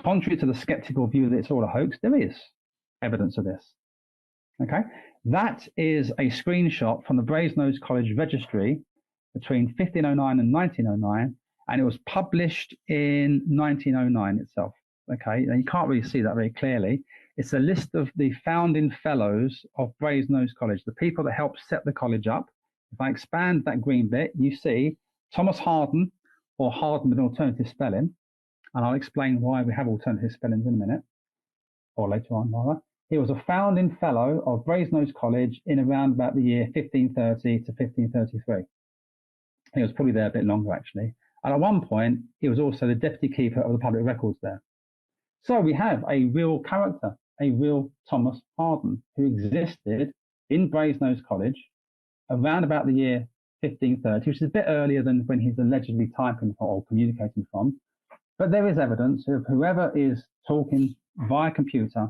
contrary to the skeptical view that it's all a hoax, there is evidence of this. Okay, that is a screenshot from the Brasenose College registry between 1509 and 1909, and it was published in 1909 itself. Okay, and you can't really see that very clearly. It's a list of the founding fellows of Brasenose College, the people that helped set the college up. If I expand that green bit, you see Thomas Hawarden, or Hawarden with an alternative spelling, and I'll explain why we have alternative spellings in a minute, or later on rather. He was a founding fellow of Brasenose College in around about the year 1530 to 1533. He was probably there a bit longer actually. And at one point, he was also the deputy keeper of the public records there. So we have a real character, a real Thomas Hawarden, who existed in Brasenose College around about the year 1530, which is a bit earlier than when he's allegedly typing or communicating from. But there is evidence of whoever is talking via computer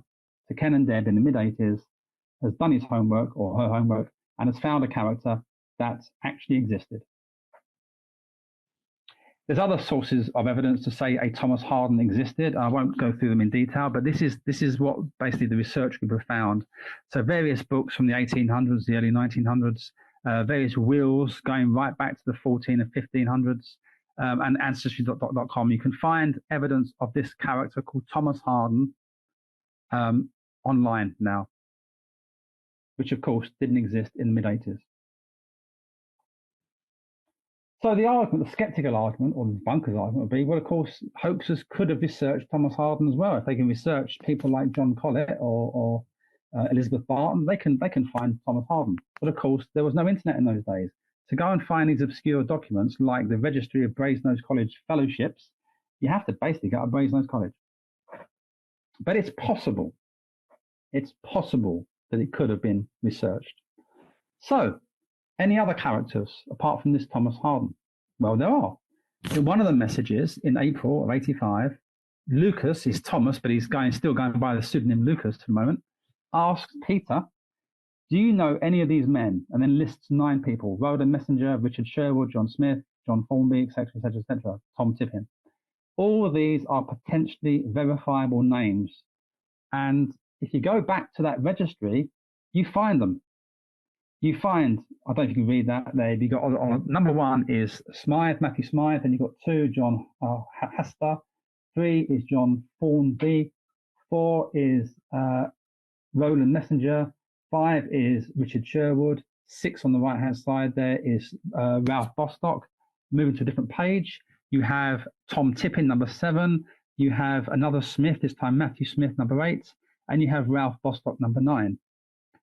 to Ken and Deb in the mid-80s has done his homework or her homework and has found a character that actually existed. There's other sources of evidence to say a Thomas Hawarden existed. I won't go through them in detail, but this is what basically the research group have found. So various books from the 1800s, the early 1900s, various wills going right back to the 14 and 1500s, and ancestry.com. You can find evidence of this character called Thomas Hawarden online now, which of course didn't exist in the mid-80s. So the argument, the skeptical argument, or the debunker's argument would be, well, of course, hoaxers could have researched Thomas Hawarden as well. If they can research people like John Collett or Elizabeth Barton, they can find Thomas Hawarden. But of course, there was no internet in those days. To go and find these obscure documents like the Registry of Brasenose College Fellowships, you have to basically go to Brasenose College. But it's possible that it could have been researched. So, any other characters apart from this Thomas Hawarden? Well, there are. In one of the messages in April of 85, Lucas is Thomas, but he's still going by the pseudonym Lucas for the moment, asks Peter, do you know any of these men? And then lists 9 people: Rhoda Messenger, Richard Sherwood, John Smith, John Formby, etc., etc., etc., Tom Tippin. All of these are potentially verifiable names. And if you go back to that registry, you find them. you find, I don't know if you can read that there, you got on number 1 is Smythe, Matthew Smythe, and you've got 2, John Hester, 3 is John Thornby, 4 is Roland Messenger, 5 is Richard Sherwood, 6 on the right hand side there is Ralph Bostock. Moving to a different page, you have Tom Tippin, number 7, you have another Smith, this time Matthew Smith, number 8, and you have Ralph Bostock, number 9.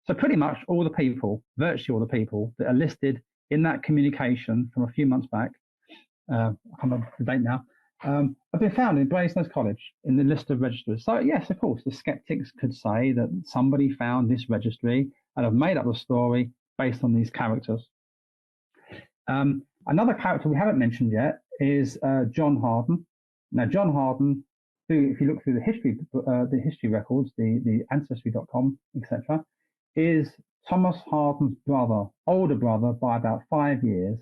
So pretty much all the people, virtually all the people that are listed in that communication from a few months back, I can't remember the date now, have been found in Brasenose College in the list of registrars. So yes, of course, the skeptics could say that somebody found this registry and have made up the story based on these characters. Another character we haven't mentioned yet is John Hawarden. Now, John Hawarden, who, if you look through the history records, the ancestry.com, etc., is Thomas Hawarden's brother, older brother by about 5 years,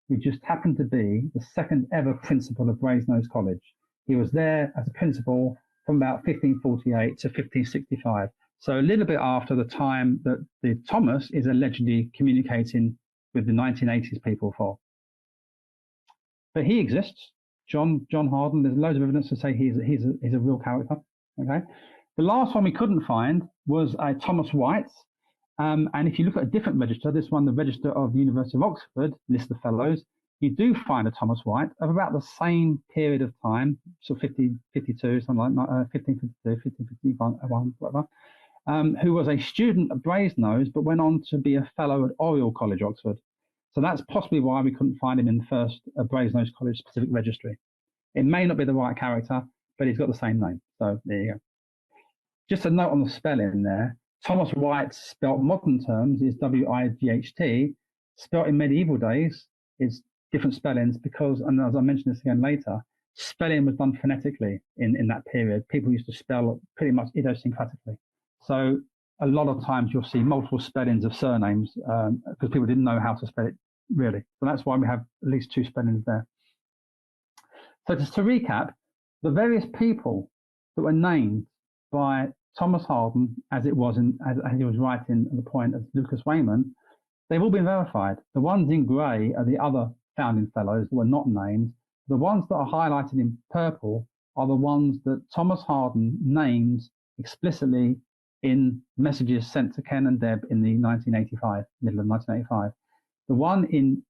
who just happened to be the second ever principal of Brasenose College. He was there as a principal from about 1548 to 1565. So a little bit after the time that the Thomas is allegedly communicating with the 1980s people for. But he exists, John Hawarden. There's loads of evidence to say he's a real character. Okay. The last one we couldn't find was a Thomas White. And if you look at a different register, this one, the Register of the University of Oxford, list of fellows, you do find a Thomas White of about the same period of time, so 1552, something like 1552, 1551, whatever, who was a student at Brasenose, but went on to be a fellow at Oriel College, Oxford. So that's possibly why we couldn't find him in the first Brasenose College specific registry. It may not be the right character, but he's got the same name. So there you go. Just a note on the spelling there. Thomas White, spelt modern terms, is W-I-G-H-T. Spelt in medieval days is different spellings because, and as I mentioned this again later, spelling was done phonetically in that period. People used to spell pretty much idiosyncratically. So a lot of times you'll see multiple spellings of surnames because people didn't know how to spell it really. So that's why we have at least 2 spellings there. So just to recap, the various people that were named by Thomas Hawarden, as it was as he was writing at the point of Lucas Wayman, they've all been verified. The ones in grey are the other founding fellows that were not named. The ones that are highlighted in purple are the ones that Thomas Hawarden names explicitly in messages sent to Ken and Deb in the 1985, middle of 1985. The one in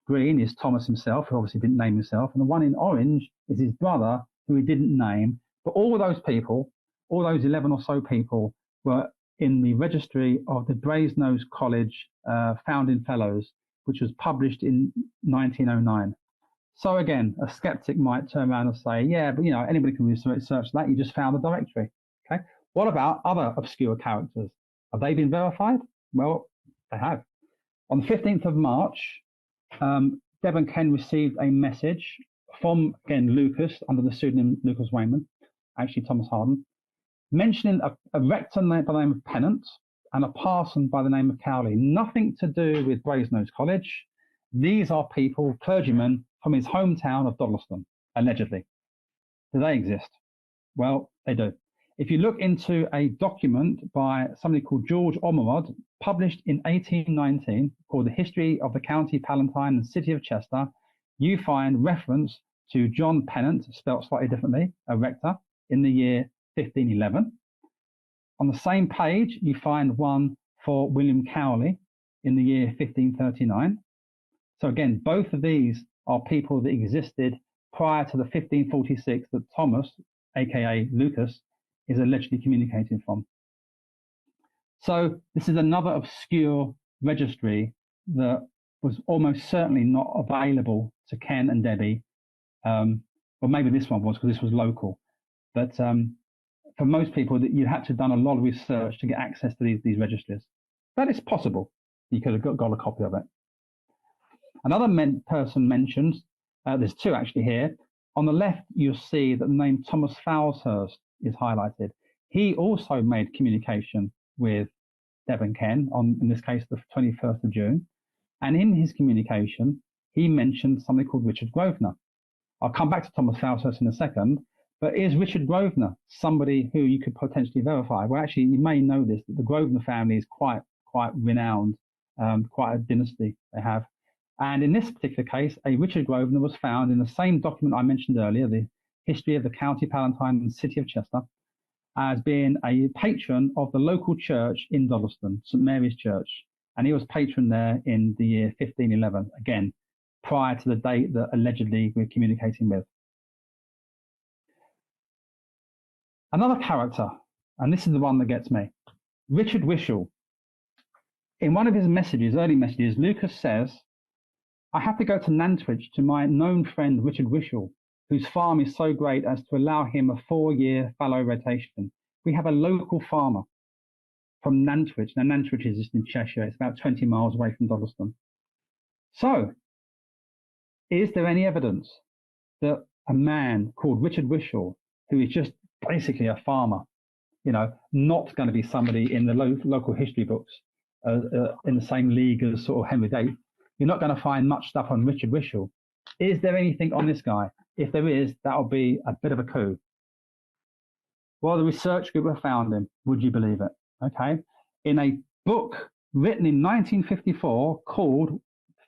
green is Thomas himself, who obviously didn't name himself, and the one in orange is his brother, who he didn't name. But all of those people, all those 11 or so people, were in the registry of the Brasenose College Founding Fellows, which was published in 1909. So again, a skeptic might turn around and say, yeah, but anybody can research that. You just found the directory. Okay. What about other obscure characters? Have they been verified? Well, they have. On the 15th of March, Deb and Ken received a message from, again, Lucas, under the pseudonym Lucas Wayman, actually Thomas Hawarden, mentioning a rector by the name of Pennant and a parson by the name of Cowley. Nothing to do with Brasenose College. These are people, clergymen, from his hometown of Dodleston, allegedly. Do they exist? Well, they do. If you look into a document by somebody called George Ormerod, published in 1819, called The History of the County Palatine and City of Chester, you find reference to John Pennant, spelt slightly differently, a rector, in the year 1511. On the same page, you find one for William Cowley in the year 1539. So again, both of these are people that existed prior to the 1546 that Thomas, aka Lucas, is allegedly communicating from. So this is another obscure registry that was almost certainly not available to Ken and Debbie. Well, maybe this one was because this was local. But for most people, that you had to have done a lot of research to get access to these registries. That is possible. You could have got a copy of it. Another person mentioned, there's 2 actually here. On the left, you'll see that the name Thomas Falshurst is highlighted. He also made communication with Deb and Ken on, in this case, the 21st of June. And in his communication, he mentioned somebody called Richard Grosvenor. I'll come back to Thomas Falshurst in a second, but is Richard Grosvenor somebody who you could potentially verify? Well, actually, you may know this, that the Grosvenor family is quite renowned quite a dynasty they have. And in this particular case, a Richard Grosvenor was found in the same document I mentioned earlier, the history of the County Palatine and City of Chester, as being a patron of the local church in Dodleston, St Mary's Church. And he was patron there in the year 1511, again, prior to the date that allegedly we're communicating with. Another character, and this is the one that gets me, Richard Wishel. In one of his messages, early messages, Lucas says, I have to go to Nantwich to my known friend Richard Wishel, whose farm is so great as to allow him a 4-year fallow rotation. We have a local farmer from Nantwich. Now, Nantwich is just in Cheshire. It's about 20 miles away from Dodleston. So, is there any evidence that a man called Richard Wishel, who is just basically a farmer, not going to be somebody in the local history books in the same league as sort of Henry VIII, you're not going to find much stuff on Richard Wishel. Is there anything on this guy? If there is, that'll be a bit of a coup. Well, the research group have found him. Would you believe it? Okay. In a book written in 1954 called,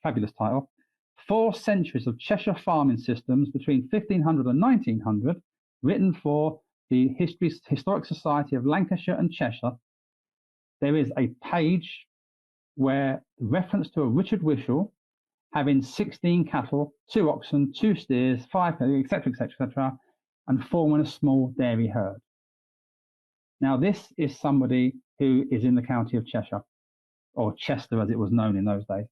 fabulous title, 4 Centuries of Cheshire Farming Systems between 1500 and 1900, written for the Historic Society of Lancashire and Cheshire, there is a page where reference to a Richard Wishel having 16 cattle, 2 oxen, 2 steers, 5, etc., etc., etc., and forming a small dairy herd. Now, this is somebody who is in the county of Cheshire, or Chester as it was known in those days.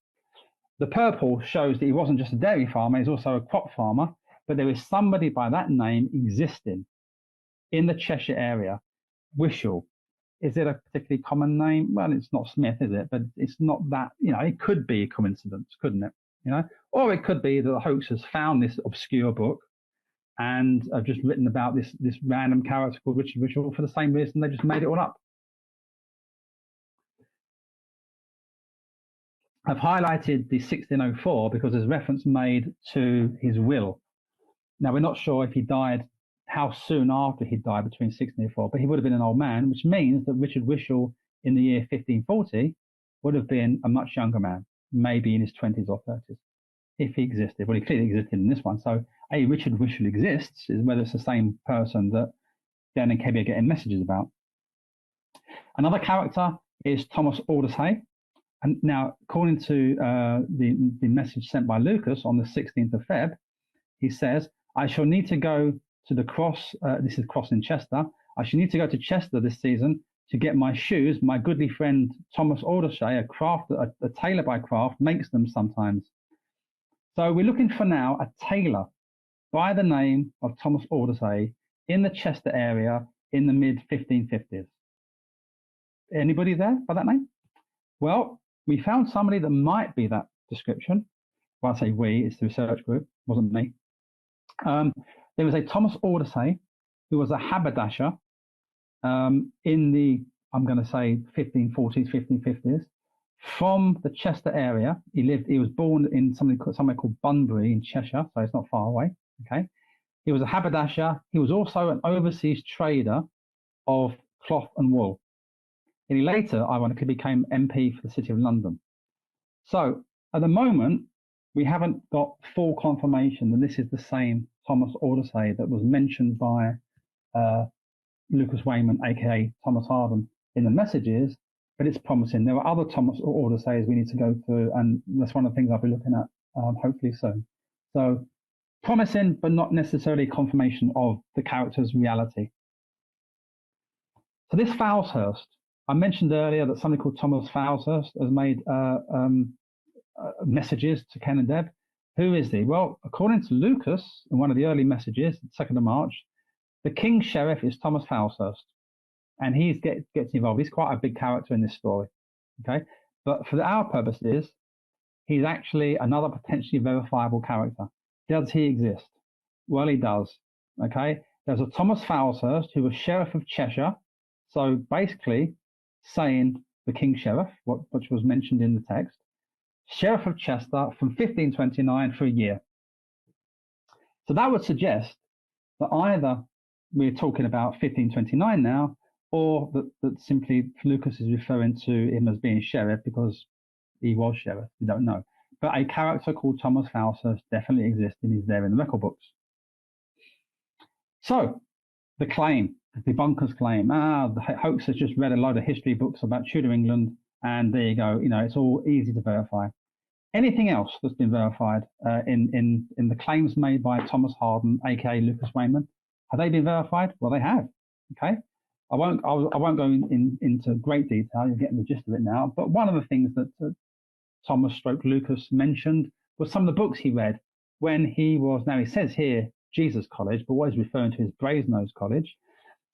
The purple shows that he wasn't just a dairy farmer, he's also a crop farmer, but there is somebody by that name existing in the Cheshire area. Wishel. Is it a particularly common name? Well, it's not Smith, is it? But it's not that, it could be a coincidence, couldn't it? Or it could be that the hoaxers found this obscure book and have just written about this random character called Richard Wishel for the same reason they just made it all up. I've highlighted the 1604 because there's reference made to his will. Now, we're not sure if he died, how soon after he died between 1604, but he would have been an old man, which means that Richard Wishel in the year 1540 would have been a much younger man, maybe in his 20s or 30s, if he existed. Well, he clearly existed in this one. So a Richard Wishel exists, is whether it's the same person that Dan and Kebby are getting messages about. Another character is Thomas Aldershay. And now, according to the message sent by Lucas on the 16th of Feb, he says, I shall need to go to the cross, this is cross in Chester, I shall need to go to Chester this season to get my shoes. My goodly friend Thomas Aldershay, a tailor by craft, makes them sometimes. So we're looking for now a tailor by the name of Thomas Aldershay in the Chester area in the mid-1550s. Anybody there by that name? Well, we found somebody that might be that description. Well, I say we, it's the research group, wasn't me. There was a Thomas Aldershay who was a haberdasher in the, I'm going to say 1540s, 1550s, from the Chester area. He was born in somewhere called Bunbury in Cheshire, so it's not far away. Okay. He was a haberdasher. He was also an overseas trader of cloth and wool. And he later, ironically, became MP for the City of London. So at the moment, we haven't got full confirmation that this is the same Thomas Aldershay that was mentioned by Lucas Wayman, aka Thomas Hawarden, in the messages, but it's promising. There are other Thomas Aldershays we need to go through, and that's one of the things I'll be looking at hopefully soon. So promising, but not necessarily confirmation of the character's reality. So this Falshurst, I mentioned earlier that somebody called Thomas Falshurst has made messages to Ken and Deb. Who is he? Well, according to Lucas, in one of the early messages, 2nd of March, the King's Sheriff is Thomas Falshurst, and he gets involved. He's quite a big character in this story, okay? But for our purposes, he's actually another potentially verifiable character. Does he exist? Well, he does, okay? There's a Thomas Falshurst who was Sheriff of Cheshire, so basically saying the King's Sheriff, which was mentioned in the text, Sheriff of Chester from 1529 for a year. So that would suggest that either we're talking about 1529 now, or that simply Lucas is referring to him as being sheriff because he was sheriff. We don't know. But a character called Thomas Fowler definitely exists and is there in the record books. So, the claim, the debunker's claim, the hoaxers just read a load of history books about Tudor England, and there you go. It's all easy to verify. Anything else that's been verified in the claims made by Thomas Hawarden, aka Lucas Wayman, have they been verified? Well, they have. Okay, I won't go into great detail. You're getting the gist of it now. But one of the things that Thomas / Lucas mentioned was some of the books he read when he was. Now he says here Jesus College, but what he's referring to is Brasenose College.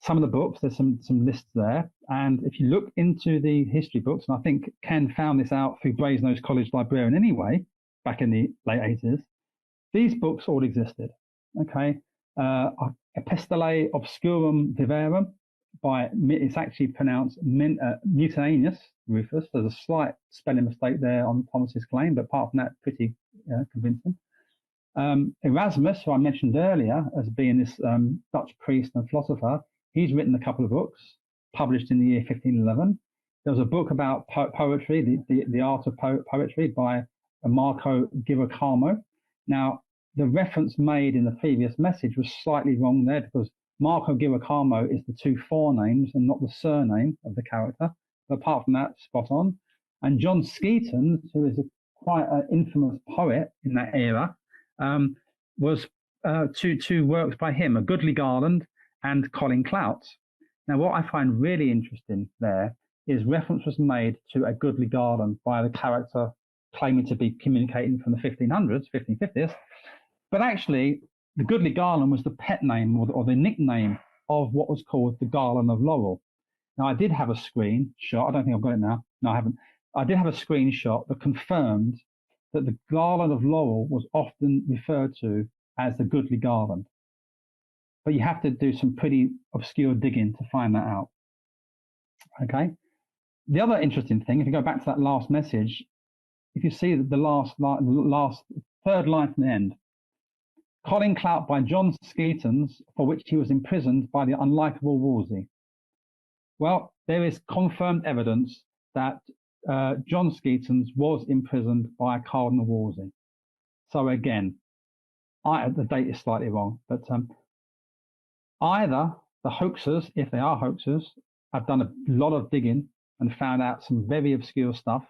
Some of the books, there's some lists there. And if you look into the history books, and I think Ken found this out through Brasenose College librarian anyway, back in the late 80s, these books all existed. Okay. Epistolae Obscurum Viverum it's actually pronounced Mutanus Rufus. There's a slight spelling mistake there on Thomas's claim, but apart from that, pretty convincing. Erasmus, who I mentioned earlier as being this Dutch priest and philosopher, he's written a couple of books published in the year 1511. There was a book about poetry, the art of poetry by Marco Girolamo. Now, the reference made in the previous message was slightly wrong there because Marco Girolamo is the two forenames and not the surname of the character. But apart from that, spot on. And John Skeeton, who is quite an infamous poet in that era, was two works by him, A Goodly Garland and Colin Clout. Now, what I find really interesting there is reference was made to A Goodly Garland by the character claiming to be communicating from the 1500s, 1550s. But actually, the Goodly Garland was the pet name or the nickname of what was called the Garland of Laurel. Now, I did have a screenshot. I don't think I've got it now. No, I haven't. I did have a screenshot that confirmed that the Garland of Laurel was often referred to as the Goodly Garland. But you have to do some pretty obscure digging to find that out. Okay. The other interesting thing, if you go back to that last message, if you see the last third line from the end, Colin Clout by John Skeetons, for which he was imprisoned by the unlikable Wolsey. Well, there is confirmed evidence that John Skeetons was imprisoned by Cardinal Wolsey. So again, the date is slightly wrong, but either the hoaxers, if they are hoaxers, have done a lot of digging and found out some very obscure stuff,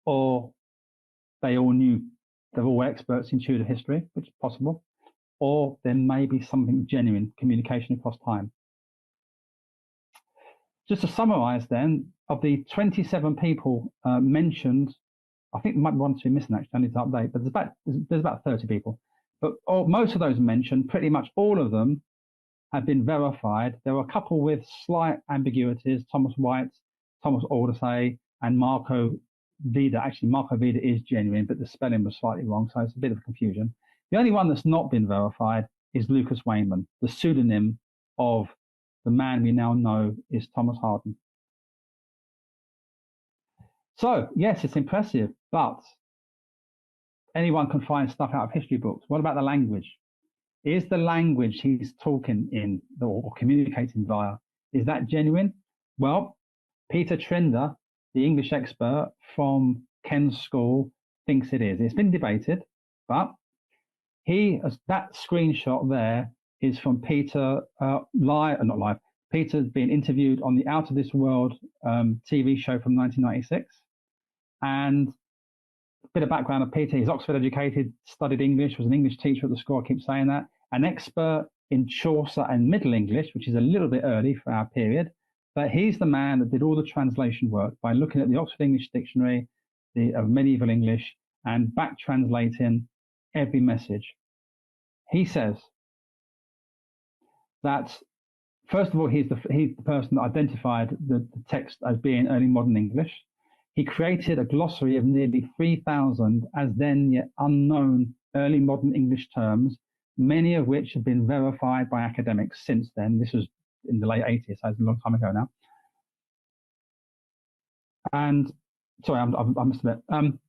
or they all knew, they're all experts in Tudor history, which is possible, or there may be something genuine, communication across time. Just to summarize then, of the 27 people mentioned, I think there might be one or two missing actually, I need to update, but there's about 30 people. But most of those mentioned, pretty much all of them have been verified. There were a couple with slight ambiguities, Thomas White, Thomas Aldersay, and Marco Vida. Actually, Marco Vida is genuine, but the spelling was slightly wrong, so it's a bit of confusion. The only one that's not been verified is Lucas Wayman, the pseudonym of the man we now know is Thomas Hawarden. So, yes, it's impressive, but anyone can find stuff out of history books. What about the language? Is the language he's talking in or communicating via, is that genuine? Well, Peter Trinder, the English expert from Ken's school, thinks it is. It's been debated, but that screenshot there is from Peter Peter's being interviewed on the Out of This World TV show from 1996. And a bit of background of Peter, he's Oxford educated, studied English, was an English teacher at the school, I keep saying that, an expert in Chaucer and Middle English, which is a little bit early for our period, but he's the man that did all the translation work by looking at the Oxford English Dictionary of medieval English and back translating every message. He says that, first of all, he's the person that identified the text as being early modern English. He created a glossary of nearly 3,000 as then yet unknown early modern English terms, many of which have been verified by academics since then. This was in the late 80s, so it's a long time ago now. And, sorry, I must admit,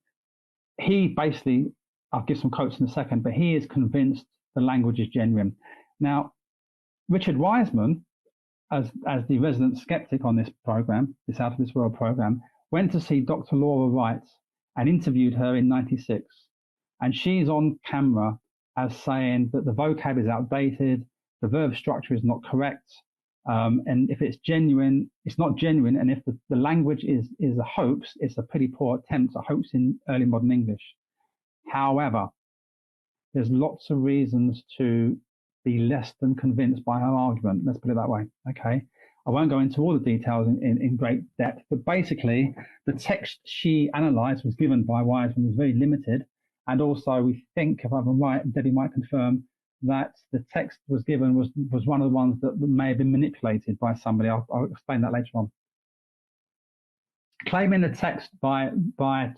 he basically, I'll give some quotes in a second, but he is convinced the language is genuine. Now, Richard Wiseman, as the resident skeptic on this program, this Out of This World program, went to see Dr. Laura Wright and interviewed her in 96. And she's on camera as saying that the vocab is outdated, the verb structure is not correct, and if it's genuine, it's not genuine, and if the language is a hoax, it's a pretty poor attempt at hoax in early modern English. However, there's lots of reasons to be less than convinced by her argument. Let's put it that way, okay? I won't go into all the details in great depth, but basically the text she analysed was given by Wiseman was very limited. And also we think, if I'm right, Debbie might confirm, that the text was given was one of the ones that may have been manipulated by somebody. I'll explain that later on. Claiming the text by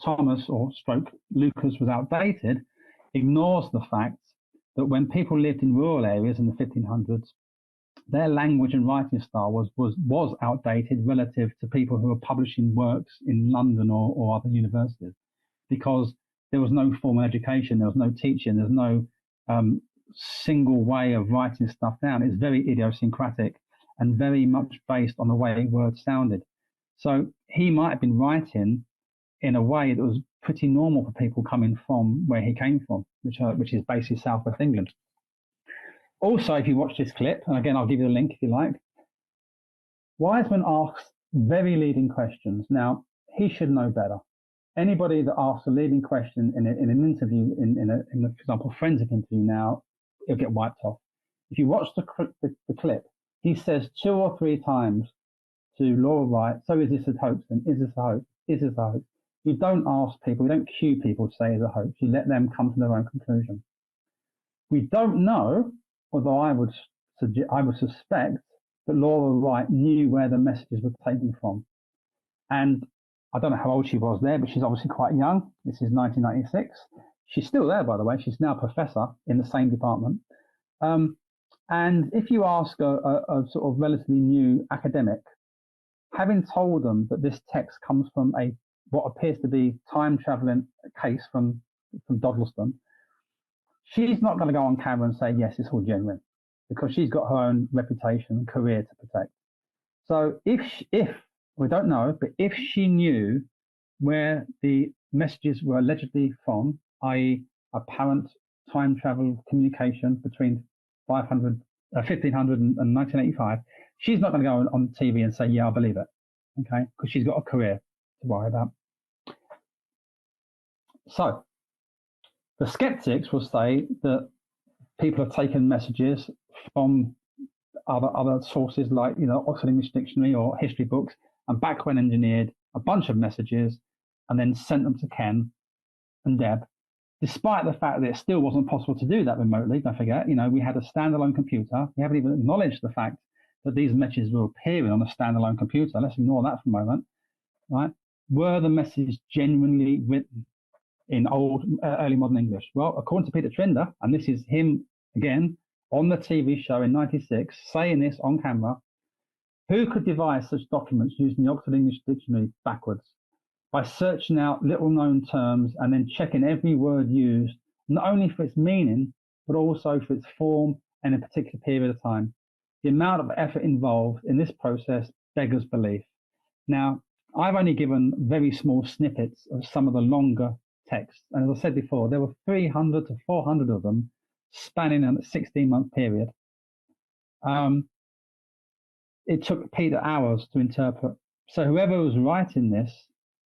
Thomas or stroke Lucas was outdated ignores the fact that when people lived in rural areas in the 1500s, their language and writing style was outdated relative to people who were publishing works in London or other universities, because there was no formal education, there was no teaching, there's no single way of writing stuff down. It's very idiosyncratic and very much based on the way words sounded. So he might have been writing in a way that was pretty normal for people coming from where he came from, which is basically southwest England. Also, if you watch this clip, and again, I'll give you the link if you like, Wiseman asks very leading questions. Now, he should know better. Anybody that asks a leading question in an interview, for example, forensic interview now, he'll get wiped off. If you watch the clip, he says 2 or 3 times to Laura Wright, so is this a hoax? And is this a hoax? Is this a hoax? You don't ask people, you don't cue people to say it's a hoax. You let them come to their own conclusion. We don't know, although I would suspect that Laura Wright knew where the messages were taken from. And I don't know how old she was there, but she's obviously quite young. This is 1996. She's still there, by the way. She's now a professor in the same department. And if you ask a sort of relatively new academic, having told them that this text comes from what appears to be time-traveling case from Dodleston, she's not going to go on camera and say, yes, it's all genuine, because she's got her own reputation and career to protect. So if we don't know, but if she knew where the messages were allegedly from, i.e. apparent time travel communication between 1500 and 1985, she's not going to go on TV and say, yeah, I believe it, okay? Because she's got a career to worry about. So the skeptics will say that people have taken messages from other sources like, Oxford English Dictionary or history books, and backward engineered a bunch of messages and then sent them to Ken and Deb, despite the fact that it still wasn't possible to do that remotely. Don't forget, we had a standalone computer. We haven't even acknowledged the fact that these messages were appearing on a standalone computer. Let's ignore that for a moment, right? Were the messages genuinely written in early modern English? Well, according to Peter Trinder, and this is him again on the TV show in 96, saying this on camera, who could devise such documents using the Oxford English Dictionary backwards by searching out little known terms and then checking every word used, not only for its meaning, but also for its form and a particular period of time? The amount of effort involved in this process beggars belief. Now, I've only given very small snippets of some of the longer texts. And as I said before, there were 300 to 400 of them spanning a 16-month period. It took Peter hours to interpret. So whoever was writing this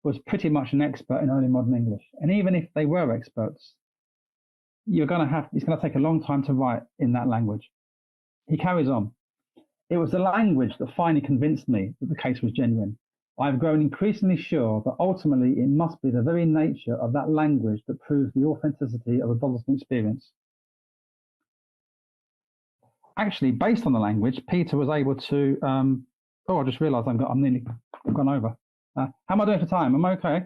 was pretty much an expert in early modern English. And even if they were experts, it's going to take a long time to write in that language. He carries on. It was the language that finally convinced me that the case was genuine. I've grown increasingly sure that ultimately it must be the very nature of that language that proves the authenticity of the Dodleston experience. Actually, based on the language, Peter was able to, I just realised I've gone over. How am I doing for time? Am I okay?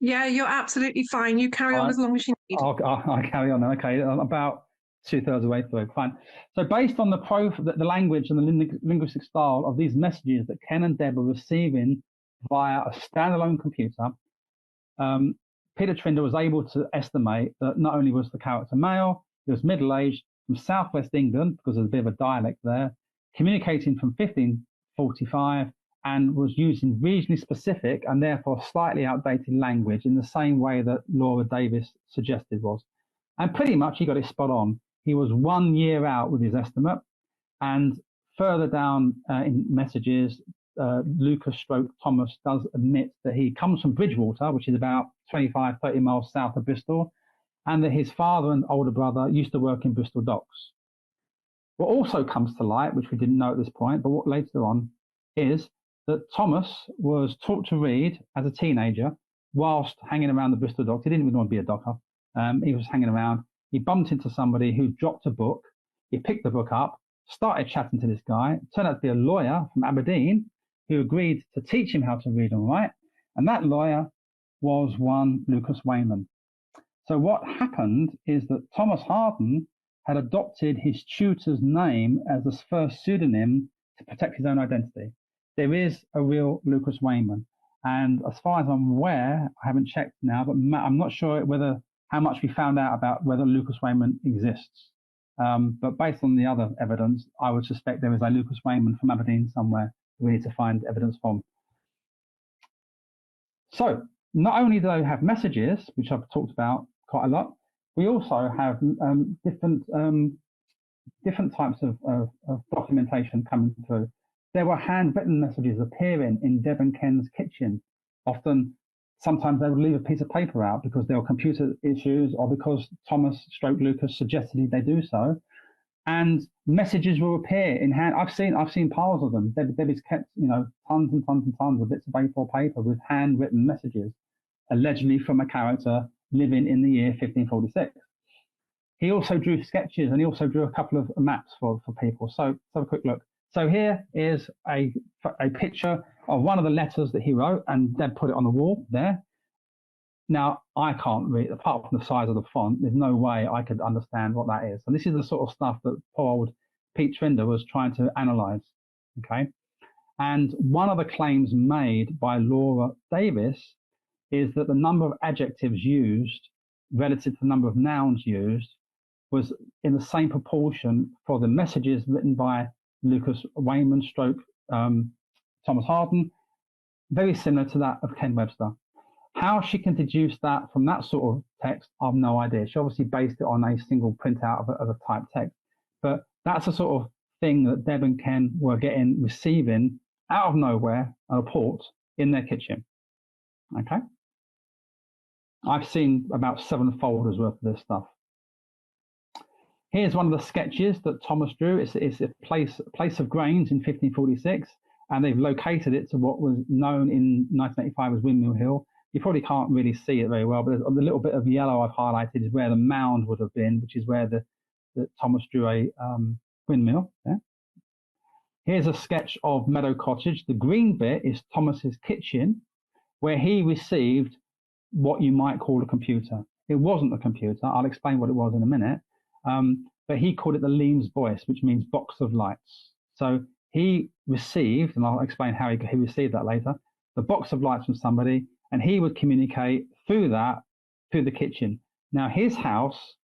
Yeah, you're absolutely fine. You carry on as long as you need. I'll carry on. Okay, about 2/3 of the way through. Fine. So based on the language and the linguistic style of these messages that Ken and Deb were receiving via a standalone computer, Peter Trinder was able to estimate that not only was the character male, he was middle-aged, from southwest England, because there's a bit of a dialect there, communicating from 1545 and was using regionally specific and therefore slightly outdated language in the same way that Laura Davis suggested was. And pretty much he got it spot on. He was 1 year out with his estimate, and further down in messages, Lucas stroke Thomas does admit that he comes from Bridgewater, which is about 25, 30 miles south of Bristol, and that his father and older brother used to work in Bristol docks. What also comes to light, which we didn't know at this point, but what later on, is that Thomas was taught to read as a teenager whilst hanging around the Bristol docks. He didn't even want to be a docker. He was hanging around. He bumped into somebody who dropped a book. He picked the book up, started chatting to this guy. It turned out to be a lawyer from Aberdeen who agreed to teach him how to read and write. And that lawyer was one Lucas Wayman. So what happened is that Thomas Hawarden had adopted his tutor's name as the first pseudonym to protect his own identity. There is a real Lucas Wayman. And as far as I'm aware, I haven't checked now, but I'm not sure how much we found out about whether Lucas Wayman exists. But based on the other evidence, I would suspect there is a Lucas Wayman from Aberdeen somewhere we need to find evidence from. So not only do I have messages, which I've talked about quite a lot, we also have different types of documentation coming through. There were handwritten messages appearing in Deb and Ken's kitchen. Sometimes they would leave a piece of paper out because there were computer issues or because Thomas stroke Lucas suggested they do so. And messages will appear in hand. I've seen piles of them. Debbie's kept, tons and tons and tons of bits of A4 paper with handwritten messages, allegedly from a character living in the year 1546. He also drew sketches and he also drew a couple of maps for people. So let's have a quick look. So here is a picture of one of the letters that he wrote, and Deb put it on the wall there. Now, I can't read, apart from the size of the font, there's no way I could understand what that is. And this is the sort of stuff that poor old Pete Trinder was trying to analyze, okay? And one of the claims made by Laura Davis is that the number of adjectives used relative to the number of nouns used was in the same proportion for the messages written by Lucas Wayman stroke Thomas Hawarden, very similar to that of Ken Webster. How she can deduce that from that sort of text, I've no idea. She obviously based it on a single printout of a typed text. But that's the sort of thing that Deb and Ken were receiving out of nowhere on a port in their kitchen. Okay? I've seen about 7 folders worth of this stuff. Here's one of the sketches that Thomas drew. It's a place of grains in 1546, and they've located it to what was known in 1985 as Windmill Hill. You probably can't really see it very well, but the little bit of yellow I've highlighted is where the mound would have been, which is where the Thomas drew a windmill. Yeah? Here's a sketch of Meadow Cottage. The green bit is Thomas's kitchen, where he received what you might call a computer. It wasn't a computer. I'll explain what it was in a minute. But he called it the Leams voice, which means box of lights. So he received, and I'll explain how he received that later, the box of lights from somebody, and he would communicate through the kitchen. Now, his house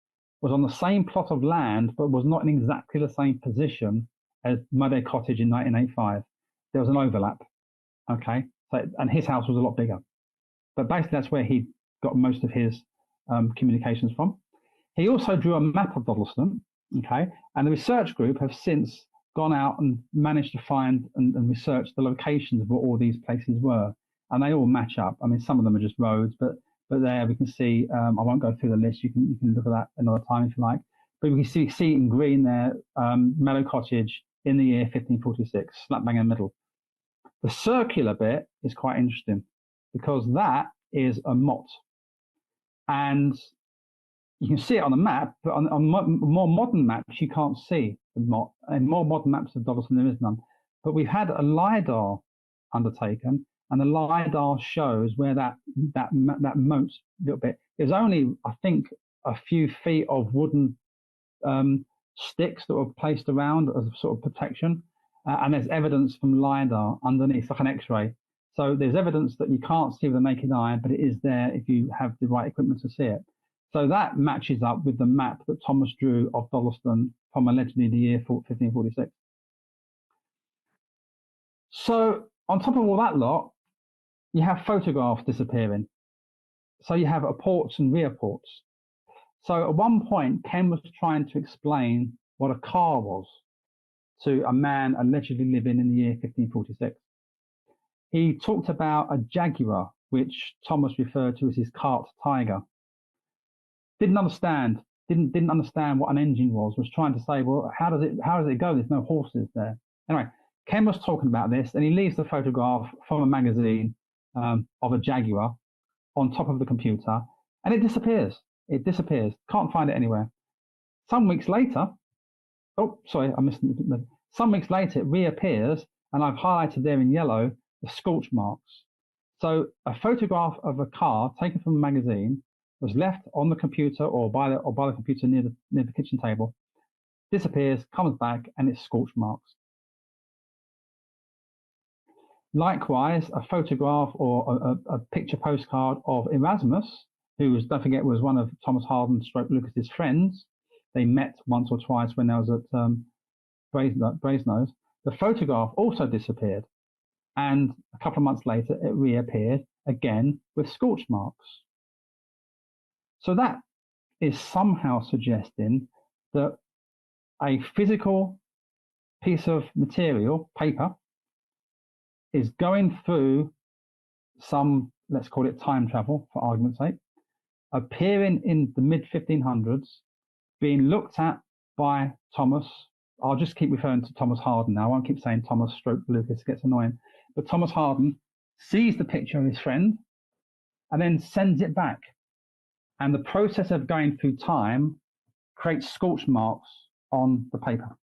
was on the same plot of land, but was not in exactly the same position as Meadow Cottage in 1985. There was an overlap, okay? So, and his house was a lot bigger. But basically, that's where he got most of his communications from. He also drew a map of Dodleston, okay? And the research group have since gone out and managed to find and research the locations of what all these places were. And they all match up. I mean, some of them are just roads, but there we can see, I won't go through the list. You can look at that another time if you like. But we can see in green there, Meadow Cottage in the year 1546, slap bang in the middle. The circular bit is quite interesting because that is a motte. And you can see it on the map, but on more modern maps, you can't see the motte. And more modern maps of Dodleston, there is none. But we've had a LiDAR undertaken, and the LiDAR shows where that moat little bit is only, I think, a few feet of wooden sticks that were placed around as a sort of protection. And there's evidence from LiDAR underneath, like an X-ray. So there's evidence that you can't see with the naked eye, but it is there if you have the right equipment to see it. So that matches up with the map that Thomas drew of Dodleston from allegedly the year 1546. So On top of all that lot, you have photographs disappearing. So you have apports and reapports. So at one point, Ken was trying to explain what a car was to a man allegedly living in the year 1546. He talked about a Jaguar, which Tomas referred to as his cart tiger. Didn't understand what an engine was trying to say, well, how does it go? There's no horses there. Anyway, Ken was talking about this, and he leaves the photograph from a magazine of a Jaguar on top of the computer, and it disappears. It disappears. Can't find it anywhere. Some weeks later, some weeks later, it reappears, and I've highlighted there in yellow the scorch marks. So a photograph of a car taken from a magazine was left on the computer or by the computer near the kitchen table, disappears, comes back, and it's scorch marks. Likewise, a photograph or a picture postcard of Erasmus, who was, don't forget, was one of Thomas Hawarden / Lucas's friends. They met once or twice when I was at Brasenose. The photograph also disappeared, and a couple of months later, it reappeared again with scorch marks. So that is somehow suggesting that a physical piece of material, paper, is going through some, let's call it time travel for argument's sake, appearing in the mid-1500s, being looked at by Thomas. I'll just keep referring to Thomas Hawarden now. I won't keep saying Thomas / Lucas, it gets annoying. But Thomas Hawarden sees the picture of his friend and then sends it back. And the process of going through time creates scorch marks on the paper.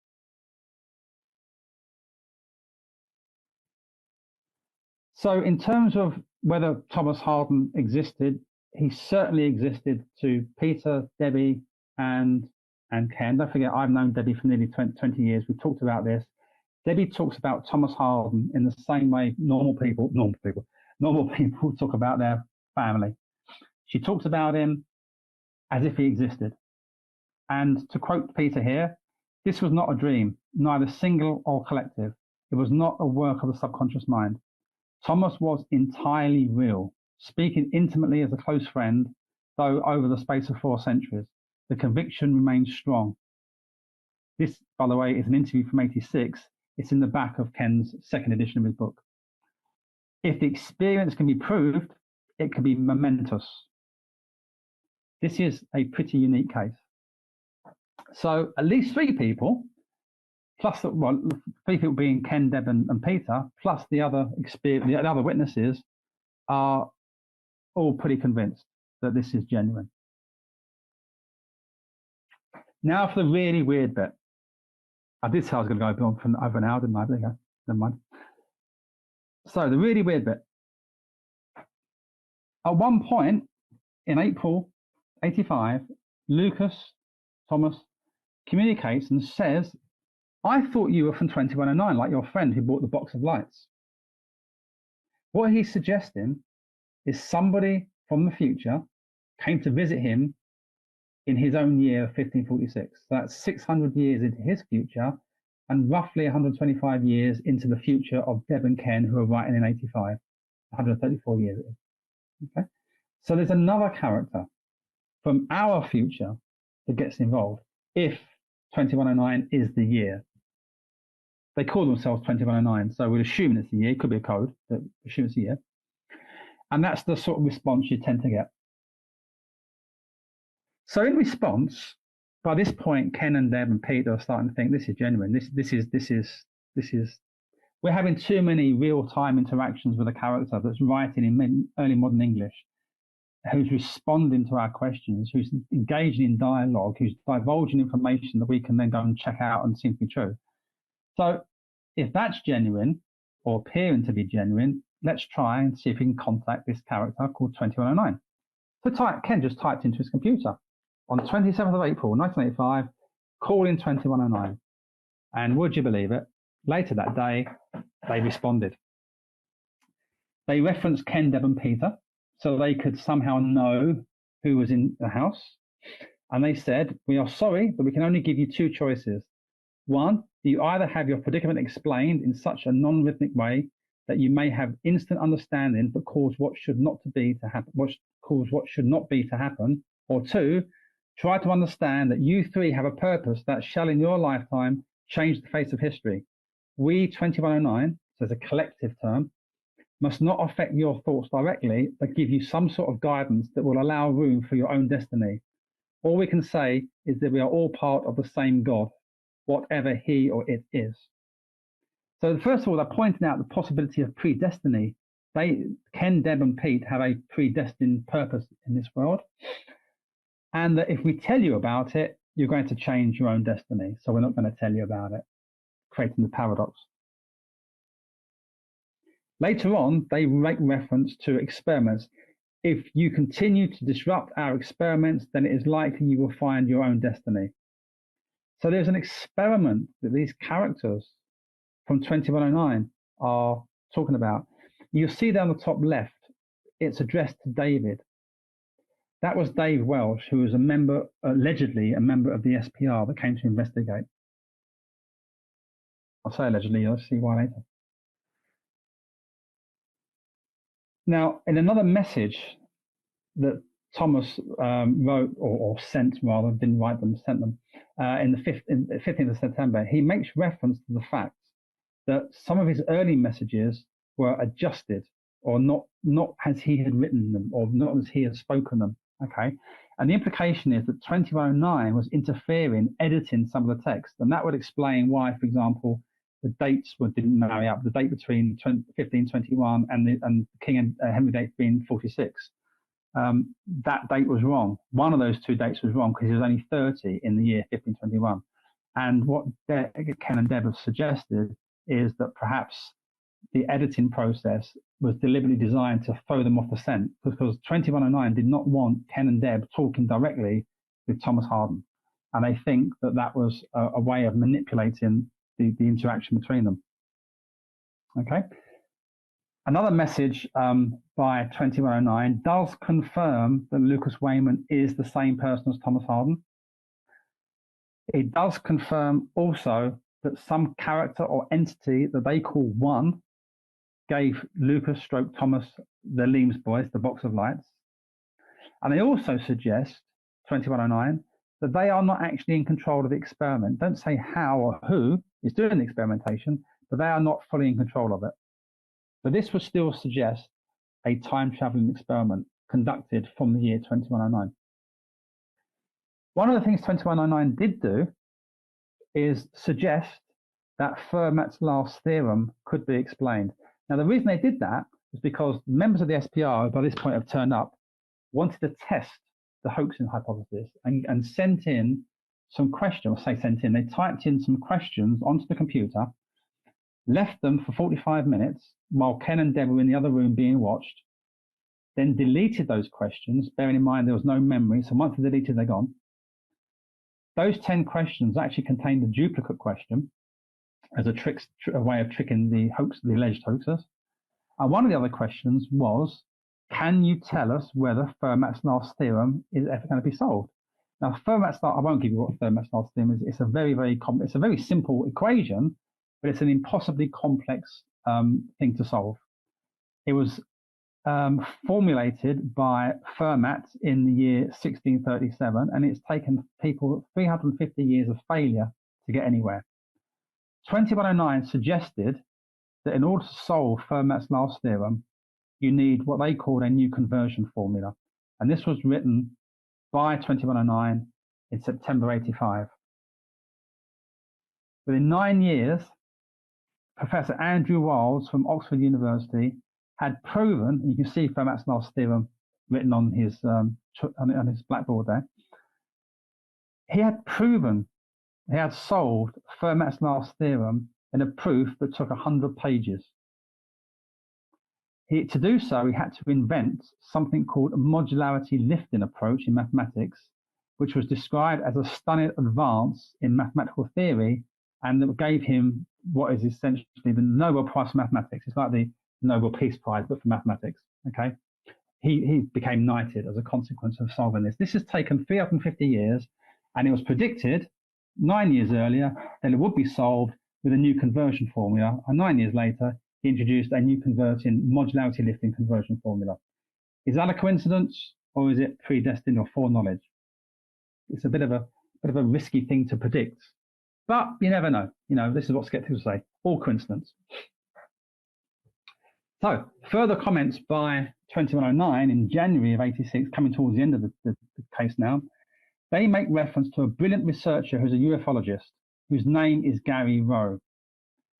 So in terms of whether Thomas Hawarden existed, he certainly existed to Peter, Debbie, and Ken. Don't forget, I've known Debbie for nearly 20 years. We've talked about this. Debbie talks about Thomas Hawarden in the same way normal people talk about their family. She talks about him as if he existed. And to quote Peter here, this was not a dream, neither single or collective. It was not a work of the subconscious mind. Thomas was entirely real, speaking intimately as a close friend, though over the space of 4 centuries. The conviction remains strong. This, by the way, is an interview from '86. It's in the back of Ken's second edition of his book. If the experience can be proved, it can be momentous. This is a pretty unique case. So at least 3 people, plus 3 people being Ken, Deb, and Peter, plus the other witnesses, are all pretty convinced that this is genuine. Now for the really weird bit. I did say I was going to go on for over an hour, didn't I? There you go. Never mind. So the really weird bit. At one point in April '85, Thomas communicates and says, "I thought you were from 2109, like your friend who bought the box of lights." What he's suggesting is somebody from the future came to visit him in his own year of 1546. So that's 600 years into his future and roughly 125 years into the future of Deb and Ken, who are writing in '85, 134 years it is. Okay? So there's another character from our future that gets involved if 2109 is the year. They call themselves 2109, so we're assuming it's the year. It could be a code, but assume it's the year. And that's the sort of response you tend to get. So in response, by this point, Ken and Deb and Peter are starting to think this is genuine. This is. We're having too many real-time interactions with a character that's writing in early modern English, who's responding to our questions, who's engaging in dialogue, who's divulging information that we can then go and check out and seem to be true. So if that's genuine or appearing to be genuine, let's try and see if we can contact this character called 2109. So Ken just typed into his computer on the 27th of April, 1985, call in 2109. And would you believe it? Later that day, they responded. They referenced Ken, Deb, and Peter, so they could somehow know who was in the house. And they said, "We are sorry, but we can only give you 2 choices. One, you either have your predicament explained in such a non-rhythmic way that you may have instant understanding but cause what should not to be to happen, cause what should not be to happen. Or 2, try to understand that you 3 have a purpose that shall in your lifetime change the face of history. We 2109, so as a collective term, must not affect your thoughts directly, but give you some sort of guidance that will allow room for your own destiny. All we can say is that we are all part of the same God, whatever he or it is. So first of all, they're pointing out the possibility of predestiny. Ken, Deb, and Pete have a predestined purpose in this world. And that if we tell you about it, you're going to change your own destiny. So we're not going to tell you about it, creating the paradox. Later on, they make reference to experiments. If you continue to disrupt our experiments, then it is likely you will find your own destiny. So there's an experiment that these characters from 2109 are talking about. You'll see there on the top left, it's addressed to David. That was Dave Welsh, who was a member, allegedly a member of the SPR that came to investigate. I'll say allegedly, you'll see why later. Now, in another message that Tomas wrote, or sent rather, didn't write them, sent them, in the 15th of September, he makes reference to the fact that some of his early messages were adjusted, or not as he had written them, or not as he had spoken them. Okay, and the implication is that 2109 was interfering, editing some of the text, and that would explain why, for example, the dates didn't marry up. The date between 1521 and King and Henry date being 46. That date was wrong. One of those 2 dates was wrong because he was only 30 in the year 1521. And what Ken and Deb have suggested is that perhaps the editing process was deliberately designed to throw them off the scent, because 2109 did not want Ken and Deb talking directly with Thomas Hawarden. And they think that that was a way of manipulating the interaction between them. Okay. Another message by 2109 does confirm that Lucas Wayman is the same person as Thomas Hawarden. It does confirm also that some character or entity that they call One gave Lucas / Thomas the Leames boys the box of lights. And they also suggest, 2109, that they are not actually in control of the experiment. Don't say how or who is doing the experimentation, but they are not fully in control of it. But this would still suggest a time-traveling experiment conducted from the year 2109. One of the things 2109 did do is suggest that Fermat's last theorem could be explained. Now, the reason they did that is because members of the SPR, by this point have turned up, wanted to test the hoaxing hypothesis and sent in some questions, they typed in some questions onto the computer, left them for 45 minutes while Ken and Deb were in the other room being watched, then deleted those questions, bearing in mind there was no memory, so once they're deleted, they're gone. Those 10 questions actually contained a duplicate question as a way of tricking the alleged hoaxers. And one of the other questions was, can you tell us whether Fermat's last theorem is ever going to be solved? Now, I won't give you what Fermat's last theorem is. It's a very simple equation, but it's an impossibly complex thing to solve. It was formulated by Fermat in the year 1637, and it's taken people 350 years of failure to get anywhere. 2109 suggested that in order to solve Fermat's last theorem, you need what they called a new conversion formula. And this was written by 2109 in September 85. Within 9 years, Professor Andrew Wiles from Oxford University had proven, you can see Fermat's last theorem written on his blackboard there. He had solved Fermat's last theorem in a proof that took 100 pages. To do so, he had to invent something called a modularity lifting approach in mathematics, which was described as a stunning advance in mathematical theory, and that gave him what is essentially the Nobel Prize for Mathematics. It's like the Nobel Peace Prize, but for mathematics. Okay, he became knighted as a consequence of solving this. This has taken 350 years, and it was predicted 9 years earlier that it would be solved with a new conversion formula. And 9 years later, he introduced a new converting modularity lifting conversion formula. Is that a coincidence, or is it predestined or foreknowledge? It's a bit of a risky thing to predict, but you never know. You know, this is what skeptics say, all coincidence. So further comments by 2109 in January of 86, coming towards the end of the case now, they make reference to a brilliant researcher who's a ufologist, whose name is Gary Rowe.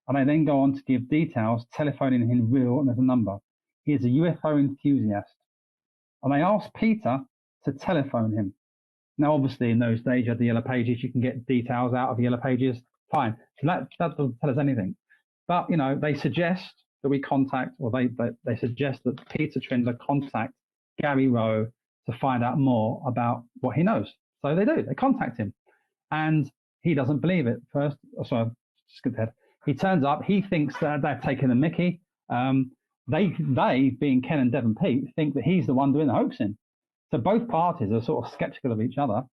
And they then go on to give details, telephoning him real, and there's a number. He is a UFO enthusiast. And they asked Peter to telephone him. Now, obviously, in those days, you had the Yellow Pages. You can get details out of the Yellow Pages. Fine. So that doesn't tell us anything. But, you know, they suggest that we contact, or they suggest that Peter Trindler contact Gary Rowe to find out more about what he knows. So they do. They contact him. And he doesn't believe it first. Oh, sorry, skip ahead. He turns up. He thinks that they've taken the mickey. They, being Ken and Dev and Pete, think that he's the one doing the hoaxing. So both parties are sort of skeptical of each other.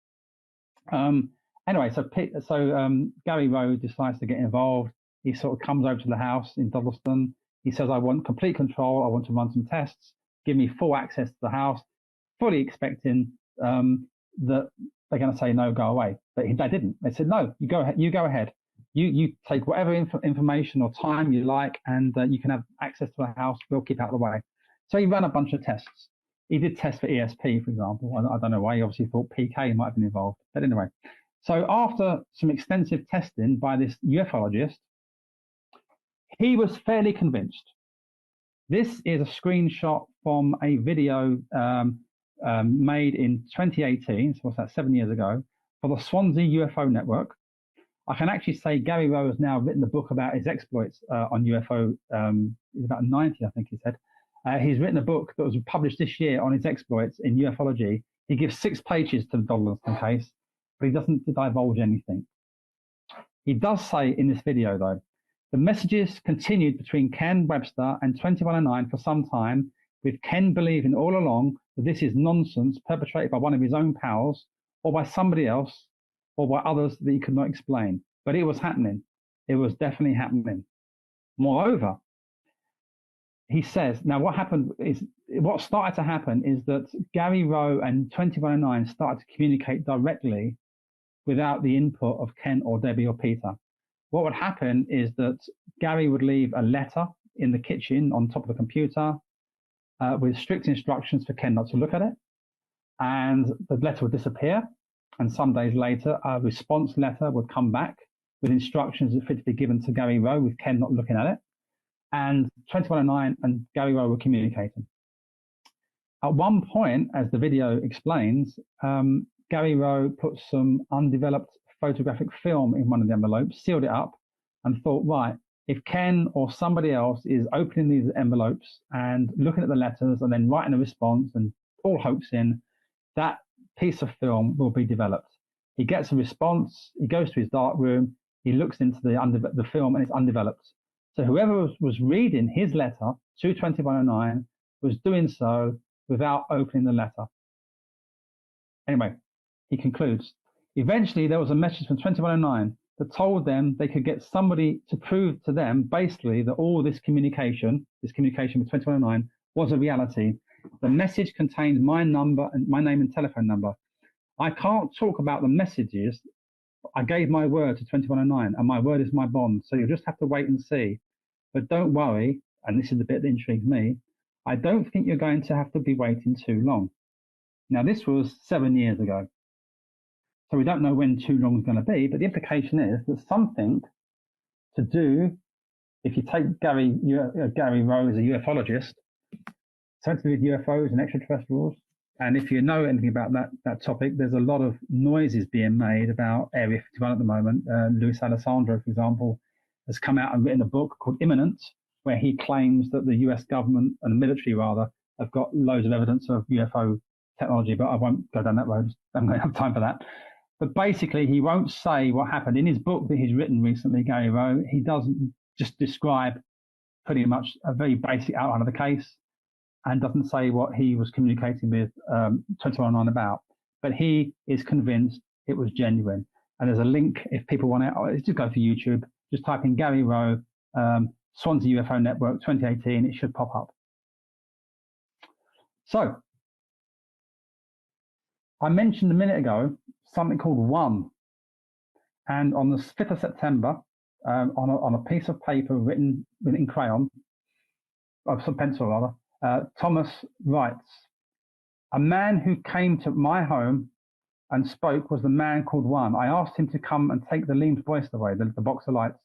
Anyway, so Gary Rowe decides to get involved. He sort of comes over to the house in Dodleston. He says, I want complete control. I want to run some tests. Give me full access to the house, fully expecting that they're going to say, no, go away. But they didn't. They said, no, you go ahead. You take whatever information or time you like, and you can have access to the house. We'll keep out of the way. So he ran a bunch of tests. He did tests for ESP, for example. I don't know why. He obviously thought PK might have been involved. But anyway, so after some extensive testing by this ufologist, he was fairly convinced. This is a screenshot from a video made in 2018, so what's that, 7 years ago, for the Swansea UFO Network. I can actually say Gary Rowe has now written a book about his exploits on UFO. He's about 90, I think he said. He's written a book that was published this year on his exploits in ufology. He gives 6 pages to the Dodleston case, but he doesn't divulge anything. He does say in this video, though, the messages continued between Ken Webster and 2109 for some time, with Ken believing all along that this is nonsense perpetrated by one of his own pals, or by somebody else, or by others that he could not explain. But it was happening. It was definitely happening. Moreover, he says, now what started to happen is that Gary Rowe and 2109 started to communicate directly without the input of Ken or Debbie or Peter. What would happen is that Gary would leave a letter in the kitchen on top of the computer with strict instructions for Ken not to look at it. And the letter would disappear. And some days later, a response letter would come back with instructions that fit to be given to Gary Rowe with Ken not looking at it. And 2109 and Gary Rowe were communicating. At one point, as the video explains, Gary Rowe put some undeveloped photographic film in one of the envelopes, sealed it up, and thought, right, if Ken or somebody else is opening these envelopes and looking at the letters and then writing a response and all hopes in, that piece of film will be developed. He gets a response, he goes to his dark room, he looks into the film, and it's undeveloped. So whoever was reading his letter to 2109 was doing so without opening the letter. Anyway, he concludes, eventually there was a message from 2109 that told them they could get somebody to prove to them basically that all this communication with 2109 was a reality. The message contained my number and my name and telephone number. I can't talk about the messages. I gave my word to 2109, and my word is my bond. So you'll just have to wait and see. But don't worry, and this is the bit that intrigues me, I don't think you're going to have to be waiting too long. Now, this was 7 years ago. So we don't know when too long is going to be, but the implication is that something to do, if you take Gary Rowe as a ufologist, something with UFOs and extraterrestrials, and if you know anything about that topic, there's a lot of noises being made about Area 51 at the moment. Luis Alessandro, for example, has come out and written a book called Imminent, where he claims that the US government and the military rather have got loads of evidence of UFO technology, but I won't go down that road. I don't have time for that. But basically, he won't say what happened. In his book that he's written recently, Gary Rowe, he doesn't just describe pretty much a very basic outline of the case and doesn't say what he was communicating with 2109 about. But he is convinced it was genuine. And there's a link if people want to, just go to YouTube, just type in Gary Rowe, Swansea UFO Network 2018, it should pop up. So, I mentioned a minute ago something called One. And on the 5th of September, on a piece of paper written in crayon, of some pencil rather, Tomas writes, "A man who came to my home and spoke was the man called One. I asked him to come and take the Leams voice away, the box of lights.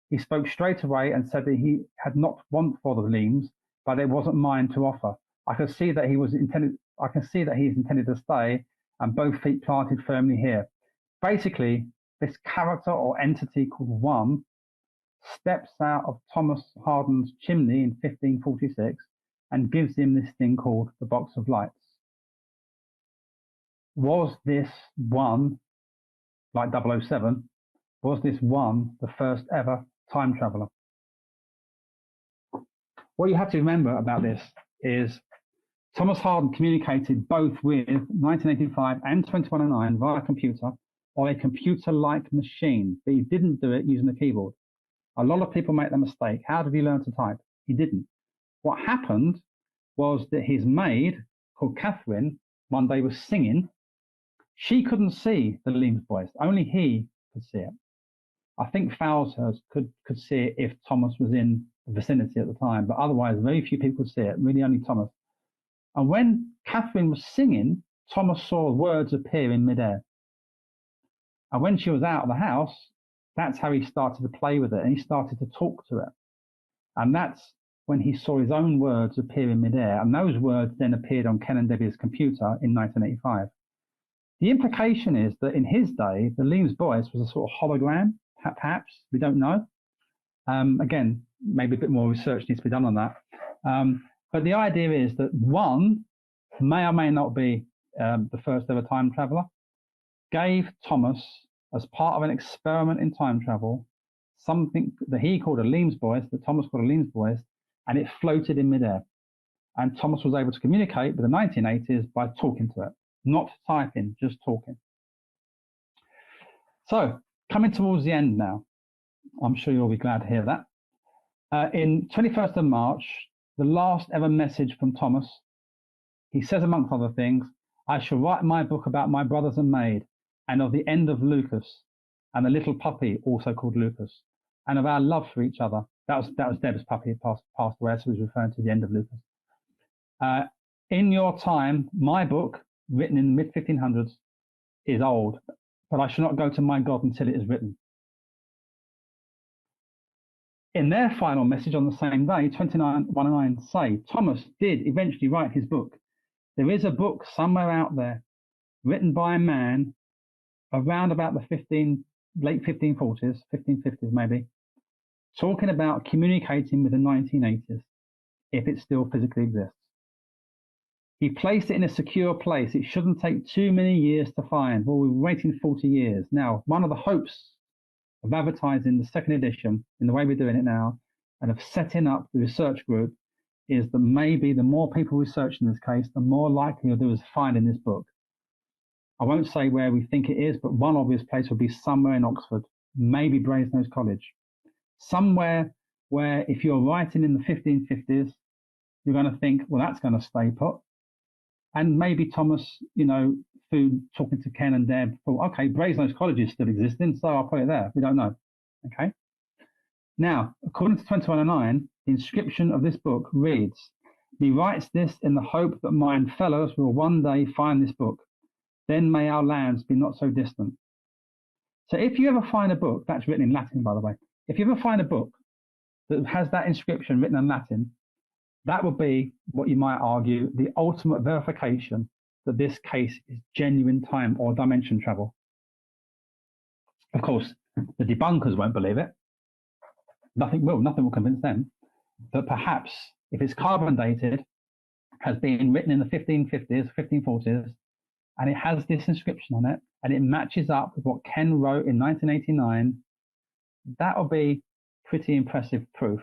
He spoke straight away and said that he had not want for the Leams, but it wasn't mine to offer. I could see that he is intended to stay, and both feet planted firmly here." Basically, this character or entity called One steps out of Thomas Hawarden's chimney in 1546 and gives him this thing called the box of lights. Was this One, like 007, was this One the first ever time traveler? What you have to remember about this is Thomas Hawarden communicated both with 1985 and 2109 via computer or a computer-like machine, but he didn't do it using a keyboard. A lot of people make that mistake. How did he learn to type? He didn't. What happened was that his maid, called Catherine, one day was singing. She couldn't see the Leams voice. Only he could see it. I think Fowlshurst could see it if Thomas was in the vicinity at the time, but otherwise very few people could see it, really only Thomas. And when Catherine was singing, Thomas saw words appear in midair. And when she was out of the house, that's how he started to play with it, and he started to talk to it. And that's when he saw his own words appear in midair, and those words then appeared on Ken and Debbie's computer in 1985. The implication is that in his day, the Leams voice was a sort of hologram, perhaps, we don't know. Again, maybe a bit more research needs to be done on that. But the idea is that One may or may not be the first ever time traveler, gave Thomas, as part of an experiment in time travel, something that he called a Leams voice, that Thomas called a Leams voice, and it floated in midair. And Thomas was able to communicate with the 1980s by talking to it, not typing, just talking. So, coming towards the end now, I'm sure you'll be glad to hear that. In 21st of March, the last ever message from Thomas, he says, amongst other things, "I shall write my book about my brothers and maid, and of the end of Lucas, and the little puppy, also called Lucas, and of our love for each other." That was Deb's puppy, it passed away, so he was referring to the end of Lucas. "In your time, my book, written in the mid-1500s, is old, but I shall not go to my God until it is written." In their final message on the same day, 2919 say, Thomas did eventually write his book. There is a book somewhere out there, written by a man around about the late 1540s, 1550s maybe, talking about communicating with the 1980s, if it still physically exists. He placed it in a secure place. It shouldn't take too many years to find. Well, we're waiting 40 years. Now, one of the hopes of advertising the second edition in the way we're doing it now, and of setting up the research group, is that maybe the more people research in this case, the more likely you'll do is finding this book. I won't say where we think it is, but one obvious place would be somewhere in Oxford, maybe Brasenose College. Somewhere where if you're writing in the 1550s, you're going to think, well, that's going to stay put. And maybe Thomas, through talking to Ken and Deb, thought, okay, Brasenose College is still existing, so I'll put it there. We don't know. Okay. Now, according to 2109, the inscription of this book reads, "He writes this in the hope that mine fellows will one day find this book. Then may our lands be not so distant." So if you ever find a book, that's written in Latin, by the way, if you ever find a book that has that inscription written in Latin, that would be what you might argue the ultimate verification that this case is genuine time or dimension travel. Of course, the debunkers won't believe it. Nothing will convince them. But perhaps if it's carbon dated, has been written in the 1550s, 1540s, and it has this inscription on it, and it matches up with what Ken wrote in 1989, that will be pretty impressive proof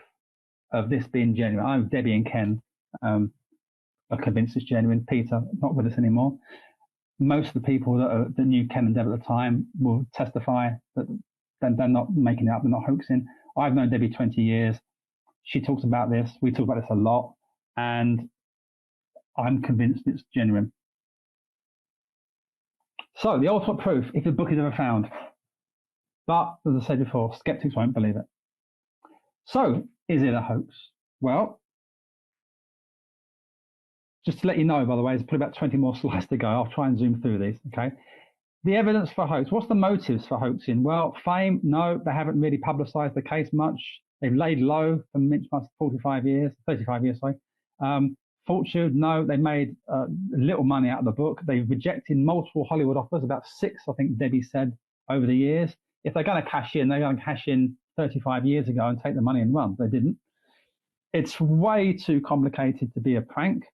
of this being genuine. I know Debbie and Ken are convinced it's genuine. Peter, not with us anymore. Most of the people that knew Ken and Deb at the time will testify that they're not making it up, they're not hoaxing. I've known Debbie 20 years. She talks about this. We talk about this a lot. And I'm convinced it's genuine. So the ultimate proof, if the book is ever found. But as I said before, skeptics won't believe it. So is it a hoax? Well, just to let you know, by the way, there's probably about 20 more slides to go. I'll try and zoom through these, okay? The evidence for hoax. What's the motives for hoaxing? Well, fame, no, they haven't really publicised the case much. They've laid low for 35 years, sorry. Fortune, no, they made little money out of the book. They've rejected multiple Hollywood offers, about 6, I think Debbie said, over the years. If they're going to cash in, they're going to cash in 35 years ago and take the money and run. They didn't. It's way too complicated to be a prank.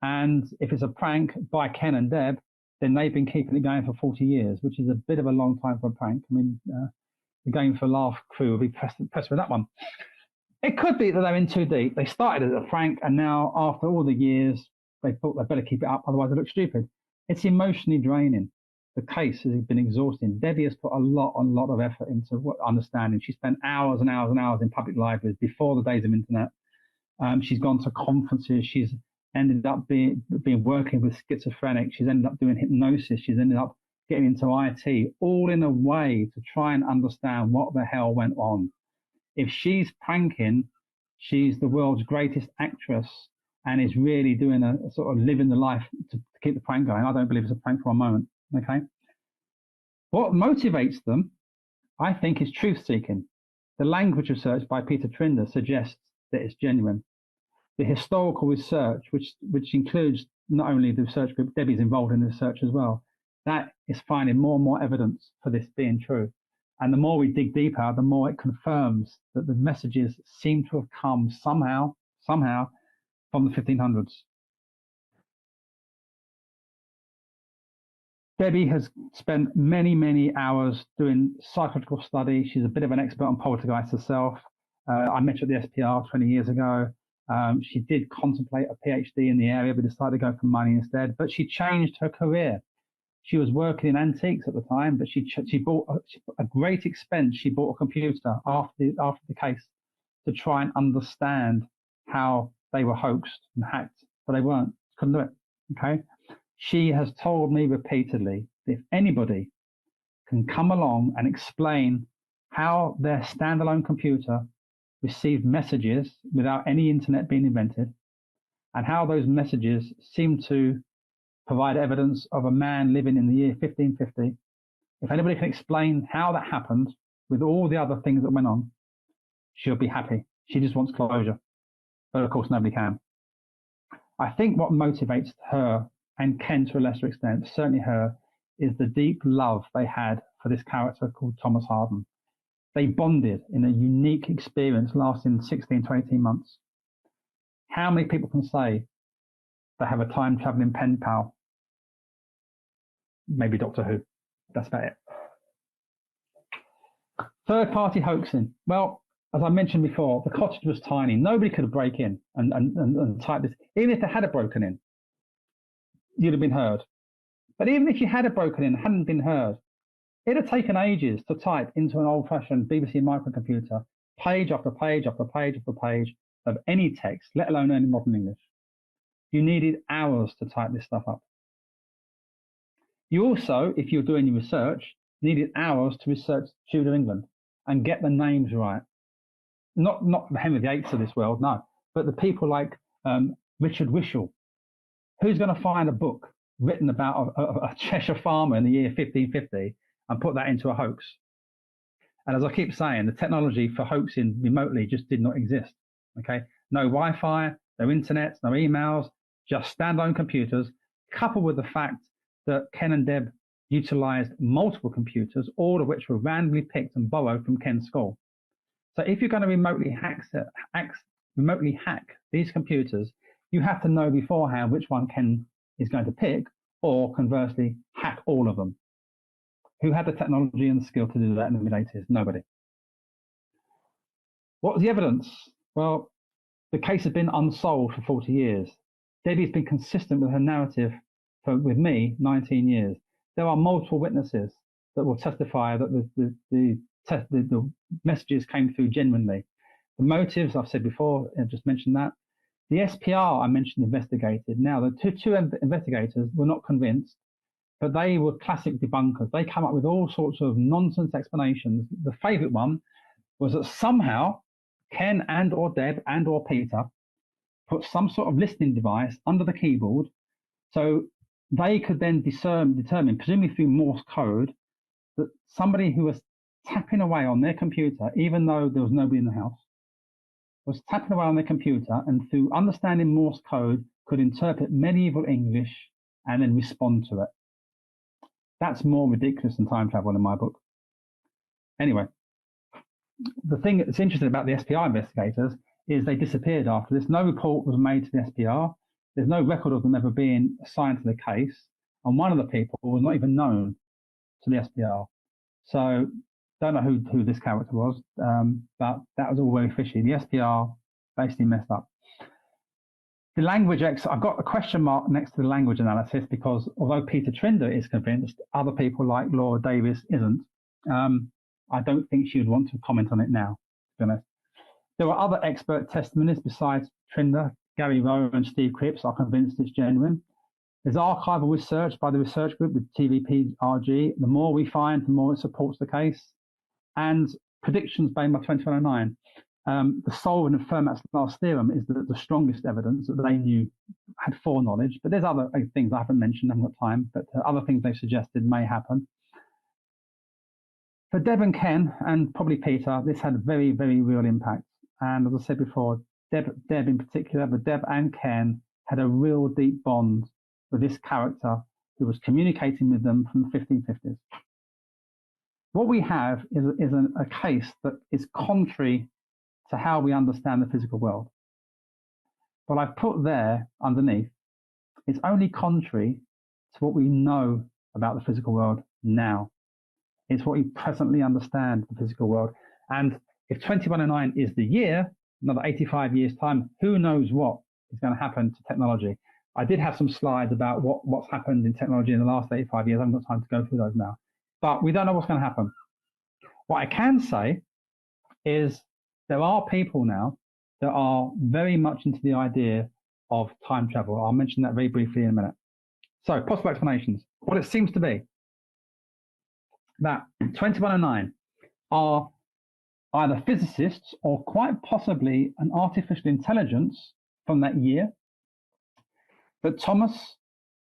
And if it's a prank by Ken and Deb, then they've been keeping it going for 40 years, which is a bit of a long time for a prank. I mean, the Game for Laugh crew will be pressed with that one. It could be that they're in too deep. They started as a prank, and now, after all the years, they thought they better keep it up, otherwise they look stupid. It's emotionally draining. The case has been exhausting. Debbie has put a lot of effort into understanding. She spent hours and hours and hours in public libraries before the days of internet. She's gone to conferences. She's ended up being working with schizophrenics. She's ended up doing hypnosis. She's ended up getting into IT, all in a way to try and understand what the hell went on. If she's pranking, she's the world's greatest actress and is really doing a sort of living the life to keep the prank going. I don't believe it's a prank for a moment. Okay. What motivates them, I think, is truth-seeking. The language research by Peter Trinder suggests that it's genuine. The historical research, which includes not only the research group, Debbie's involved in the research as well, that is finding more and more evidence for this being true. And the more we dig deeper, the more it confirms that the messages seem to have come somehow from the 1500s. Debbie has spent many hours doing psychological study. She's a bit of an expert on poltergeist herself. I met her at the SPR 20 years ago. She did contemplate a PhD in the area, but decided to go for money instead. But she changed her career. She was working in antiques at the time, but she bought at great expense. She bought a computer after the case to try and understand how they were hoaxed and hacked, but they weren't. Couldn't do it. Okay. She has told me repeatedly that if anybody can come along and explain how their standalone computer received messages without any internet being invented, and how those messages seem to provide evidence of a man living in the year 1550, if anybody can explain how that happened with all the other things that went on, she'll be happy. She just wants closure. But of course, nobody can. I think what motivates her and Ken to a lesser extent, certainly her, is the deep love they had for this character called Tomas Hawarden. They bonded in a unique experience lasting 16 to 18 months. How many people can say they have a time-traveling pen pal? Maybe Doctor Who. That's about it. Third-party hoaxing. Well, as I mentioned before, the cottage was tiny. Nobody could break in and type this. Even if they had broken in, you'd have been heard. But even if you had broken in and hadn't been heard, it'd have taken ages to type into an old-fashioned BBC Microcomputer page after page after page after page of any text, let alone any modern English. You needed hours to type this stuff up. You also, if you're doing your research, needed hours to research Tudor England and get the names right. Not the Henry VIII of this world, no, but the people like Richard Wishel. Who's going to find a book written about a Cheshire farmer in the year 1550 and put that into a hoax? And as I keep saying, the technology for hoaxing remotely just did not exist. Okay, no Wi-Fi, no internet, no emails, just standalone computers, coupled with the fact that Ken and Deb utilized multiple computers, all of which were randomly picked and borrowed from Ken's school. So if you're going to remotely hack these computers, you have to know beforehand which one Ken is going to pick, or conversely, hack all of them. Who had the technology and the skill to do that in the mid-80s? Nobody. What was the evidence? Well, the case has been unsolved for 40 years. Debbie's been consistent with her narrative with me, 19 years. There are multiple witnesses that will testify that the messages came through genuinely. The motives, I've said before, I've just mentioned that. The SPR I mentioned investigated. Now, the two investigators were not convinced, but they were classic debunkers. They come up with all sorts of nonsense explanations. The favourite one was that somehow Ken and or Deb and or Peter put some sort of listening device under the keyboard so they could then determine, presumably through Morse code, that somebody who was tapping away on their computer, even though there was nobody in the house, was tapping away on their computer and through understanding Morse code could interpret medieval English and then respond to it. That's more ridiculous than time travel in my book. Anyway, the thing that's interesting about the SPR investigators is they disappeared after this. No report was made to the SPR. There's no record of them ever being assigned to the case. And one of the people was not even known to the SPR. So don't know who this character was, but that was all very fishy. The SPR basically messed up. The language, I've got a question mark next to the language analysis because although Peter Trinder is convinced, other people like Laura Davis isn't. I don't think she would want to comment on it now, to be honest. There were other expert testimonies besides Trinder. Gary Rowe and Steve Cripps are convinced it's genuine. There's archival research by the research group with TVPRG. The more we find, the more it supports the case. And predictions made by 2109. The Solvin and Fermat's last theorem is the strongest evidence that they knew, had foreknowledge. But there's other things I haven't mentioned, I haven't got time, but other things they've suggested may happen. For Deb and Ken, and probably Peter, this had a very, very real impact. And as I said before, Deb in particular, but Deb and Ken had a real deep bond with this character who was communicating with them from the 1550s. What we have is a case that is contrary to how we understand the physical world. What I've put there underneath is only contrary to what we know about the physical world now. It's what we presently understand the physical world. And if 2109 is the year, another 85 years' time, who knows what is going to happen to technology. I did have some slides about what's happened in technology in the last 85 years. I haven't got time to go through those now. But we don't know what's going to happen. What I can say is there are people now that are very much into the idea of time travel. I'll mention that very briefly in a minute. So, possible explanations. What it seems to be that 2109 are either physicists or quite possibly an artificial intelligence from that year. But Tomas,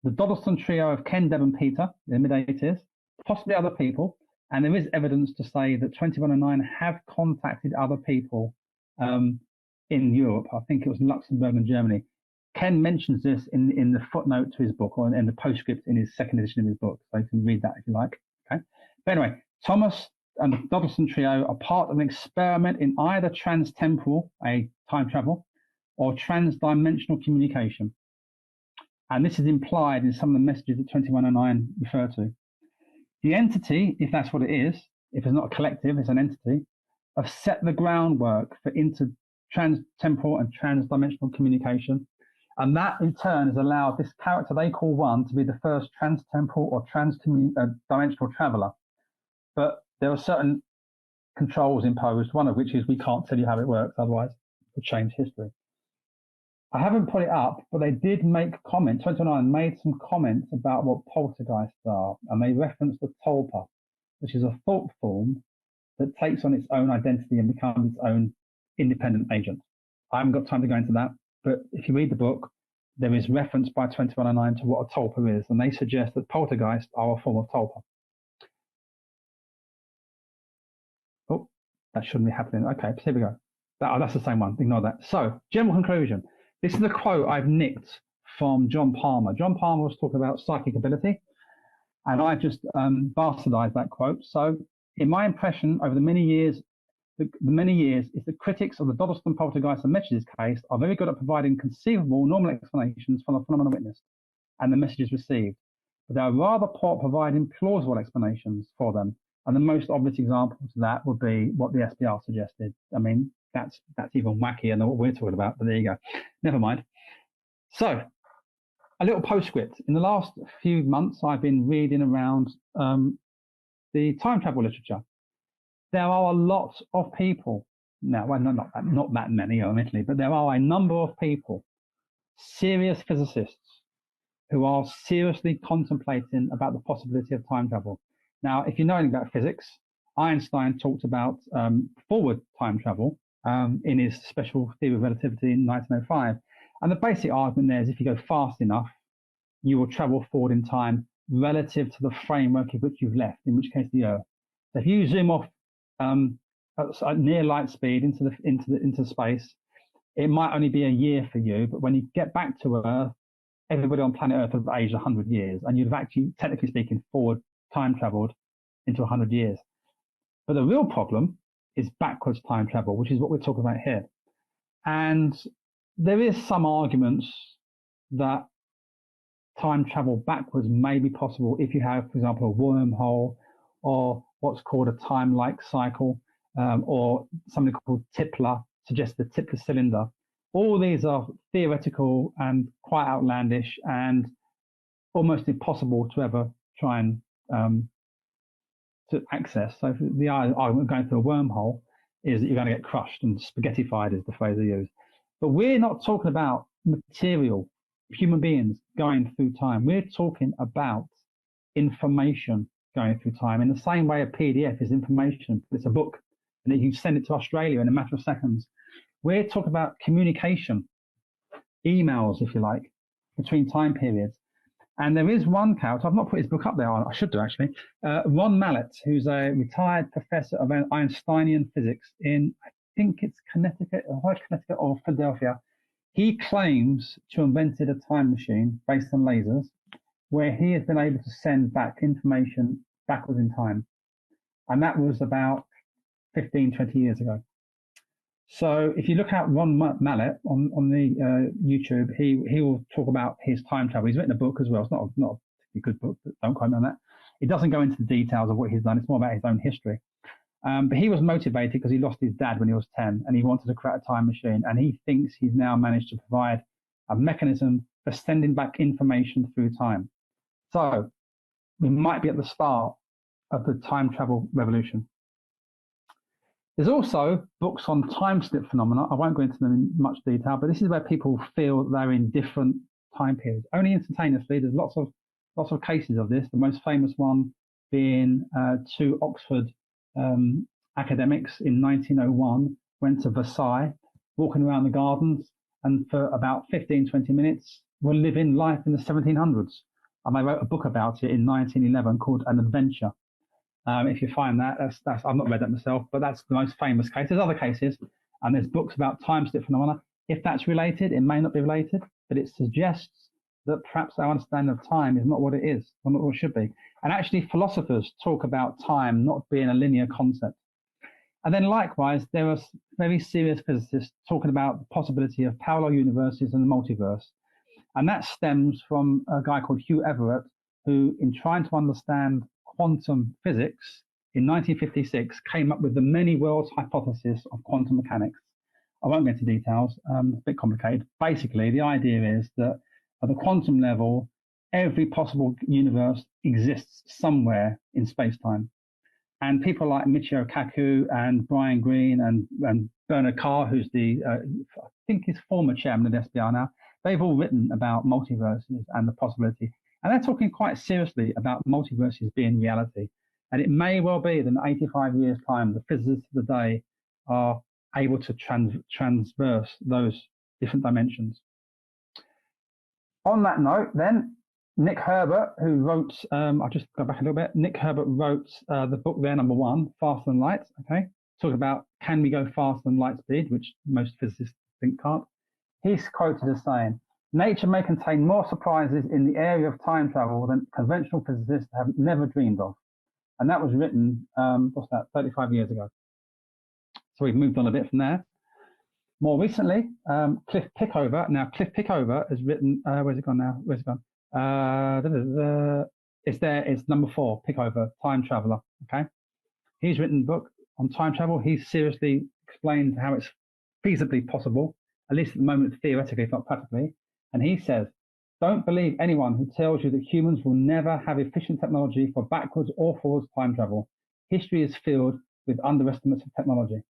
the Dodleston trio of Ken, Deb and Peter, in the mid-80s, possibly other people, and there is evidence to say that 2109 have contacted other people in Europe. I think it was Luxembourg and Germany. Ken mentions this in the footnote to his book, or in the postscript in his second edition of his book, so you can read that if you like. Okay. But anyway, Tomas and the Dodleston trio are part of an experiment in either trans-temporal, a time travel, or trans-dimensional communication. And this is implied in some of the messages that 2109 refer to. The entity, if that's what it is, if it's not a collective, it's an entity, have set the groundwork for trans-temporal and trans-dimensional communication. And that in turn has allowed this character they call one to be the first trans-temporal or trans-dimensional traveler. But there are certain controls imposed, one of which is we can't tell you how it works, otherwise it would change history. I haven't put it up, but they did make comments. 29 made some comments about what poltergeists are, and they referenced the tulpa, which is a thought form that takes on its own identity and becomes its own independent agent. I haven't got time to go into that, but if you read the book, there is reference by 2109 to what a tulpa is, and they suggest that poltergeists are a form of tulpa. Oh, that shouldn't be happening. Okay, so here we go. That's the same one. Ignore that. So, general conclusion. This is a quote I've nicked from John Palmer. John Palmer was talking about psychic ability, and I just bastardized that quote. So, in my impression, over the many years, is that critics of the Dodleston poltergeist and messages case are very good at providing conceivable, normal explanations for the phenomena witnessed and the messages received, but they are rather poor at providing plausible explanations for them. And the most obvious example to that would be what the SPR suggested. I mean, that's even wackier than what we're talking about, but there you go. Never mind. So, a little postscript. In the last few months, I've been reading around the time travel literature. There are a lot of people now, well, not that many, admittedly, but there are a number of people, serious physicists, who are seriously contemplating about the possibility of time travel. Now, if you know anything about physics, Einstein talked about forward time travel in his special theory of relativity in 1905. And the basic argument there is if you go fast enough, you will travel forward in time relative to the framework in which you've left, in which case the Earth. So if you zoom off at near light speed into space, it might only be a year for you, but when you get back to Earth, everybody on planet Earth have aged 100 years, and you've actually, technically speaking, forward time traveled into 100 years. But the real problem is backwards time travel, which is what we're talking about here. And there is some arguments that time travel backwards may be possible if you have, for example, a wormhole or what's called a time-like cycle, or something called Tipler, suggests the Tipler cylinder. All these are theoretical and quite outlandish and almost impossible to ever try and to access. So the argument going through a wormhole is that you're going to get crushed and spaghettified, is the phrase they use. But we're not talking about material, human beings going through time. We're talking about information going through time in the same way a PDF is information. It's a book, and you can send it to Australia in a matter of seconds. We're talking about communication, emails, if you like, between time periods. And there is one character, I've not put his book up there, I should do actually, Ron Mallett, who's a retired professor of Einsteinian physics in, I think it's Connecticut or Philadelphia. He claims to have invented a time machine based on lasers, where he has been able to send back information backwards in time. And that was about 15, 20 years ago. So if you look at Ron Mallett on the YouTube, he will talk about his time travel. He's written a book as well. It's not a particularly good book, but don't quote me on that. It doesn't go into the details of what he's done. It's more about his own history. But he was motivated because he lost his dad when he was 10, and he wanted to create a time machine. And he thinks he's now managed to provide a mechanism for sending back information through time. So we might be at the start of the time travel revolution. There's also books on time slip phenomena. I won't go into them in much detail, but this is where people feel they're in different time periods. Only instantaneously. There's lots of cases of this. The most famous one being two Oxford academics in 1901 went to Versailles, walking around the gardens, and for about 15, 20 minutes were living life in the 1700s. And they wrote a book about it in 1911 called An Adventure. If you find that, that's I've not read that myself, but that's the most famous case. There's other cases, and there's books about time slip phenomena. If that's related, it may not be related, but it suggests that perhaps our understanding of time is not what it is, or not what it should be. And actually, philosophers talk about time not being a linear concept. And then likewise, there are very serious physicists talking about the possibility of parallel universes and the multiverse. And that stems from a guy called Hugh Everett, who, in trying to understand quantum physics in 1956, came up with the many worlds hypothesis of quantum mechanics. I won't get into details, it's a bit complicated. Basically, the idea is that at the quantum level, every possible universe exists somewhere in space-time. And people like Michio Kaku and Brian Greene and Bernard Carr, who's I think he's former chairman of the SBR now, they've all written about multiverses and the possibility. And they're talking quite seriously about multiverses being reality. And it may well be that in 85 years' time, the physicists of the day are able to transverse those different dimensions. On that note, then, Nick Herbert, who wrote, I'll just go back a little bit. Nick Herbert wrote the book there, number 1, Faster Than Light, okay? Talking about, can we go faster than light speed, which most physicists think can't. He's quoted as saying, nature may contain more surprises in the area of time travel than conventional physicists have never dreamed of. And that was written, 35 years ago. So we've moved on a bit from there. More recently, Cliff Pickover. Now, Cliff Pickover has written, where's it gone now? Where's it gone? It's there, it's number 4, Pickover, Time Traveller, okay? He's written a book on time travel. He's seriously explained how it's feasibly possible, at least at the moment, theoretically, if not practically. And he says, don't believe anyone who tells you that humans will never have efficient technology for backwards or forwards time travel. History is filled with underestimates of technology.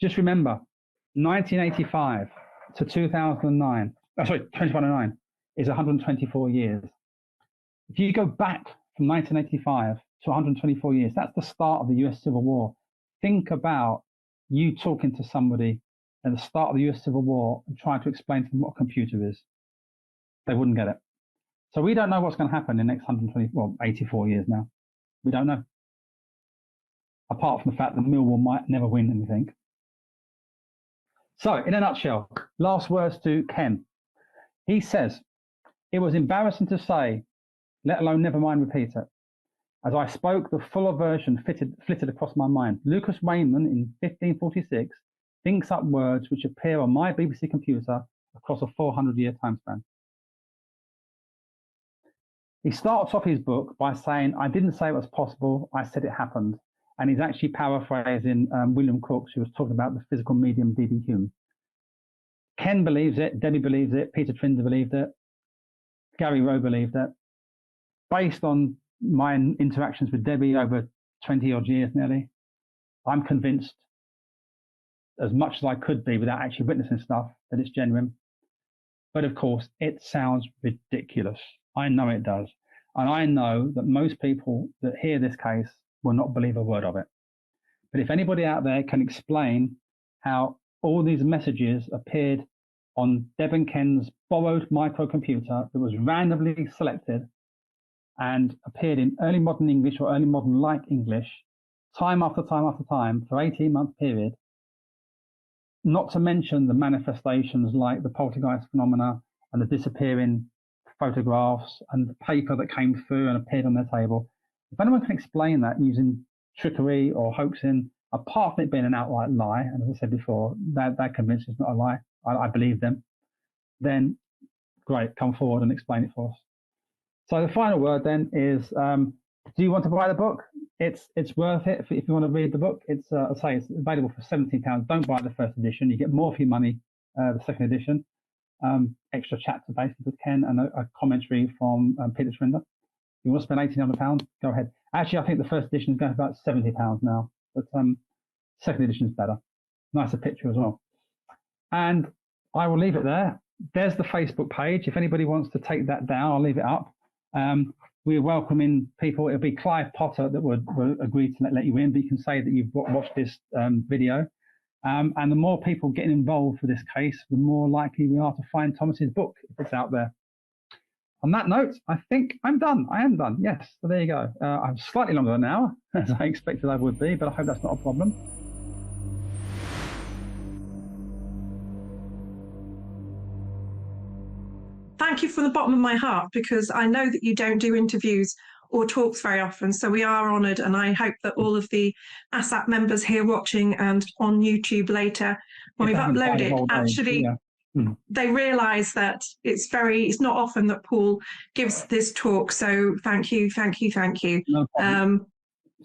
Just remember, 1985 to 2009, 2009 is 124 years. If you go back from 1985 to 124 years, that's the start of the US Civil War. Think about you talking to somebody at the start of the US Civil War and trying to explain to them what a computer is. They wouldn't get it. So we don't know what's going to happen in the next 84 years now. We don't know. Apart from the fact that Millwall might never win anything. So, in a nutshell, last words to Ken. He says, "It was embarrassing to say, let alone never mind repeat it. As I spoke, the fuller version flitted across my mind. Lucas Wayman in 1546 thinks up words which appear on my BBC computer across a 400-year time span." He starts off his book by saying, "I didn't say it was possible, I said it happened." And he's actually paraphrasing William Crookes, who was talking about the physical medium D.B. Hume. Ken believes it, Debbie believes it, Peter Trinder believed it, Gary Rowe believed it. Based on my interactions with Debbie over 20 odd years nearly, I'm convinced, as much as I could be without actually witnessing stuff, that it's genuine. But of course, it sounds ridiculous. I know it does. And I know that most people that hear this case will not believe a word of it. But if anybody out there can explain how all these messages appeared on Deb and Ken's borrowed microcomputer that was randomly selected and appeared in early modern English or early modern light English, time after time after time, for 18-month period, not to mention the manifestations like the poltergeist phenomena and the disappearing photographs and the paper that came through and appeared on their table. If anyone can explain that using trickery or hoaxing, apart from it being an outright lie, and as I said before, that convinced it's not a lie, I believe them, then great, come forward and explain it for us. So the final word then is, do you want to buy the book? It's worth it if you want to read the book. It's, I say, it's available for £17. Don't buy the first edition. You get more for your money, the second edition. Extra chapter basically with Ken and a commentary from Peter Trinder. If you want to spend £1,800, go ahead. Actually, I think the first edition is going for about £70 now, but second edition is better. Nicer picture as well. And I will leave it there. There's the Facebook page. If anybody wants to take that down, I'll leave it up. We're welcoming people. It'll be Clive Potter that would agree to let you in, but you can say that you've watched this video. And the more people getting involved with this case, the more likely we are to find Thomas's book if it's out there. On that note, I think I'm done. I am done. Yes, so there you go. I'm slightly longer than an hour, as I expected I would be, but I hope that's not a problem. Thank you from the bottom of my heart, because I know that you don't do interviews or talks very often, so we are honoured, and I hope that all of the ASSAP members here watching and on YouTube later, when we've uploaded, actually they realise that it's not often that Paul gives this talk. So thank you. No problem.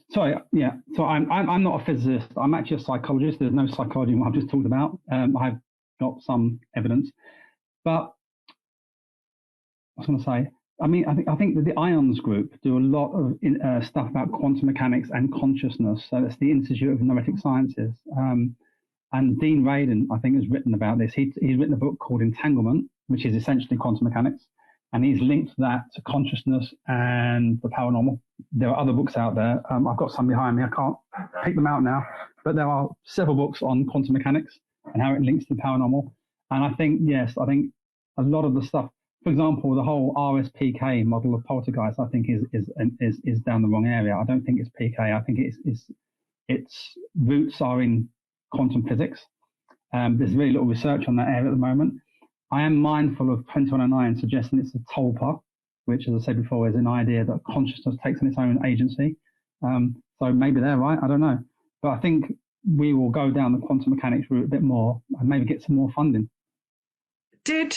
Sorry, yeah. So I'm not a physicist. I'm actually a psychologist. There's no psychology in what I've just talked about. I've got some evidence, but I was going to say, I mean, I think that the IONS group do a lot of stuff about quantum mechanics and consciousness. So that's the Institute of Noetic Sciences. And Dean Radin, I think, has written about this. He's written a book called Entanglement, which is essentially quantum mechanics. And he's linked that to consciousness and the paranormal. There are other books out there. I've got some behind me. I can't pick them out now. But there are several books on quantum mechanics and how it links to the paranormal. And I think, yes, I think a lot of the stuff, for example, the whole RSPK model of poltergeist, I think is down the wrong area. I don't think it's PK. I think its roots are in quantum physics. There's really little research on that area at the moment. I am mindful of 2109 suggesting it's a tulpa, which, as I said before, is an idea that consciousness takes on its own agency. So maybe they're right. I don't know. But I think we will go down the quantum mechanics route a bit more and maybe get some more funding. Did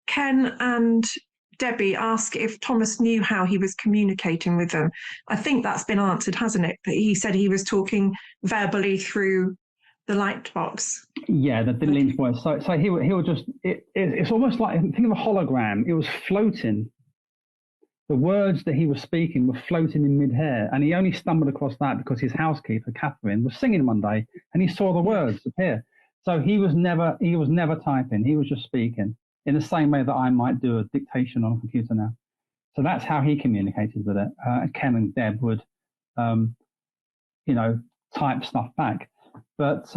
Ken and Debbie ask if Thomas knew how he was communicating with them? I think that's been answered, hasn't it? That he said he was talking verbally through the light box. Yeah, the Lynch voice. So he would just, it's almost like, think of a hologram. It was floating the words that he was speaking were floating in mid-air, and he only stumbled across that because his housekeeper, Catherine, was singing one day, and he saw the words appear. So he was never typing. He was just speaking in the same way that I might do a dictation on a computer now. So that's how he communicated with it. Ken and Deb would, type stuff back. But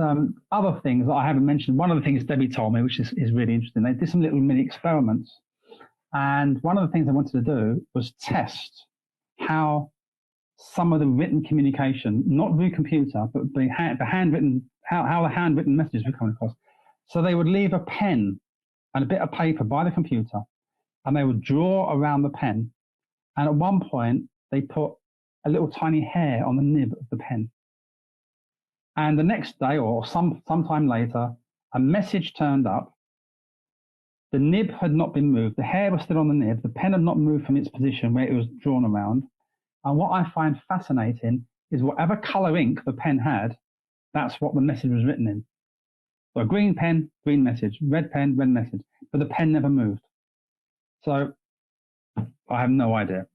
other things that I haven't mentioned, one of the things Debbie told me, which is really interesting, they did some little mini experiments. And one of the things I wanted to do was test how some of the written communication, not through computer, but the handwritten, how the handwritten messages were coming across. So they would leave a pen and a bit of paper by the computer, and they would draw around the pen. And at one point, they put a little tiny hair on the nib of the pen. And the next day or sometime later, a message turned up. The nib had not been moved. The hair was still on the nib. The pen had not moved from its position where it was drawn around. And what I find fascinating is whatever color ink the pen had, that's what the message was written in. So a green pen, green message, red pen, red message. But the pen never moved. So I have no idea.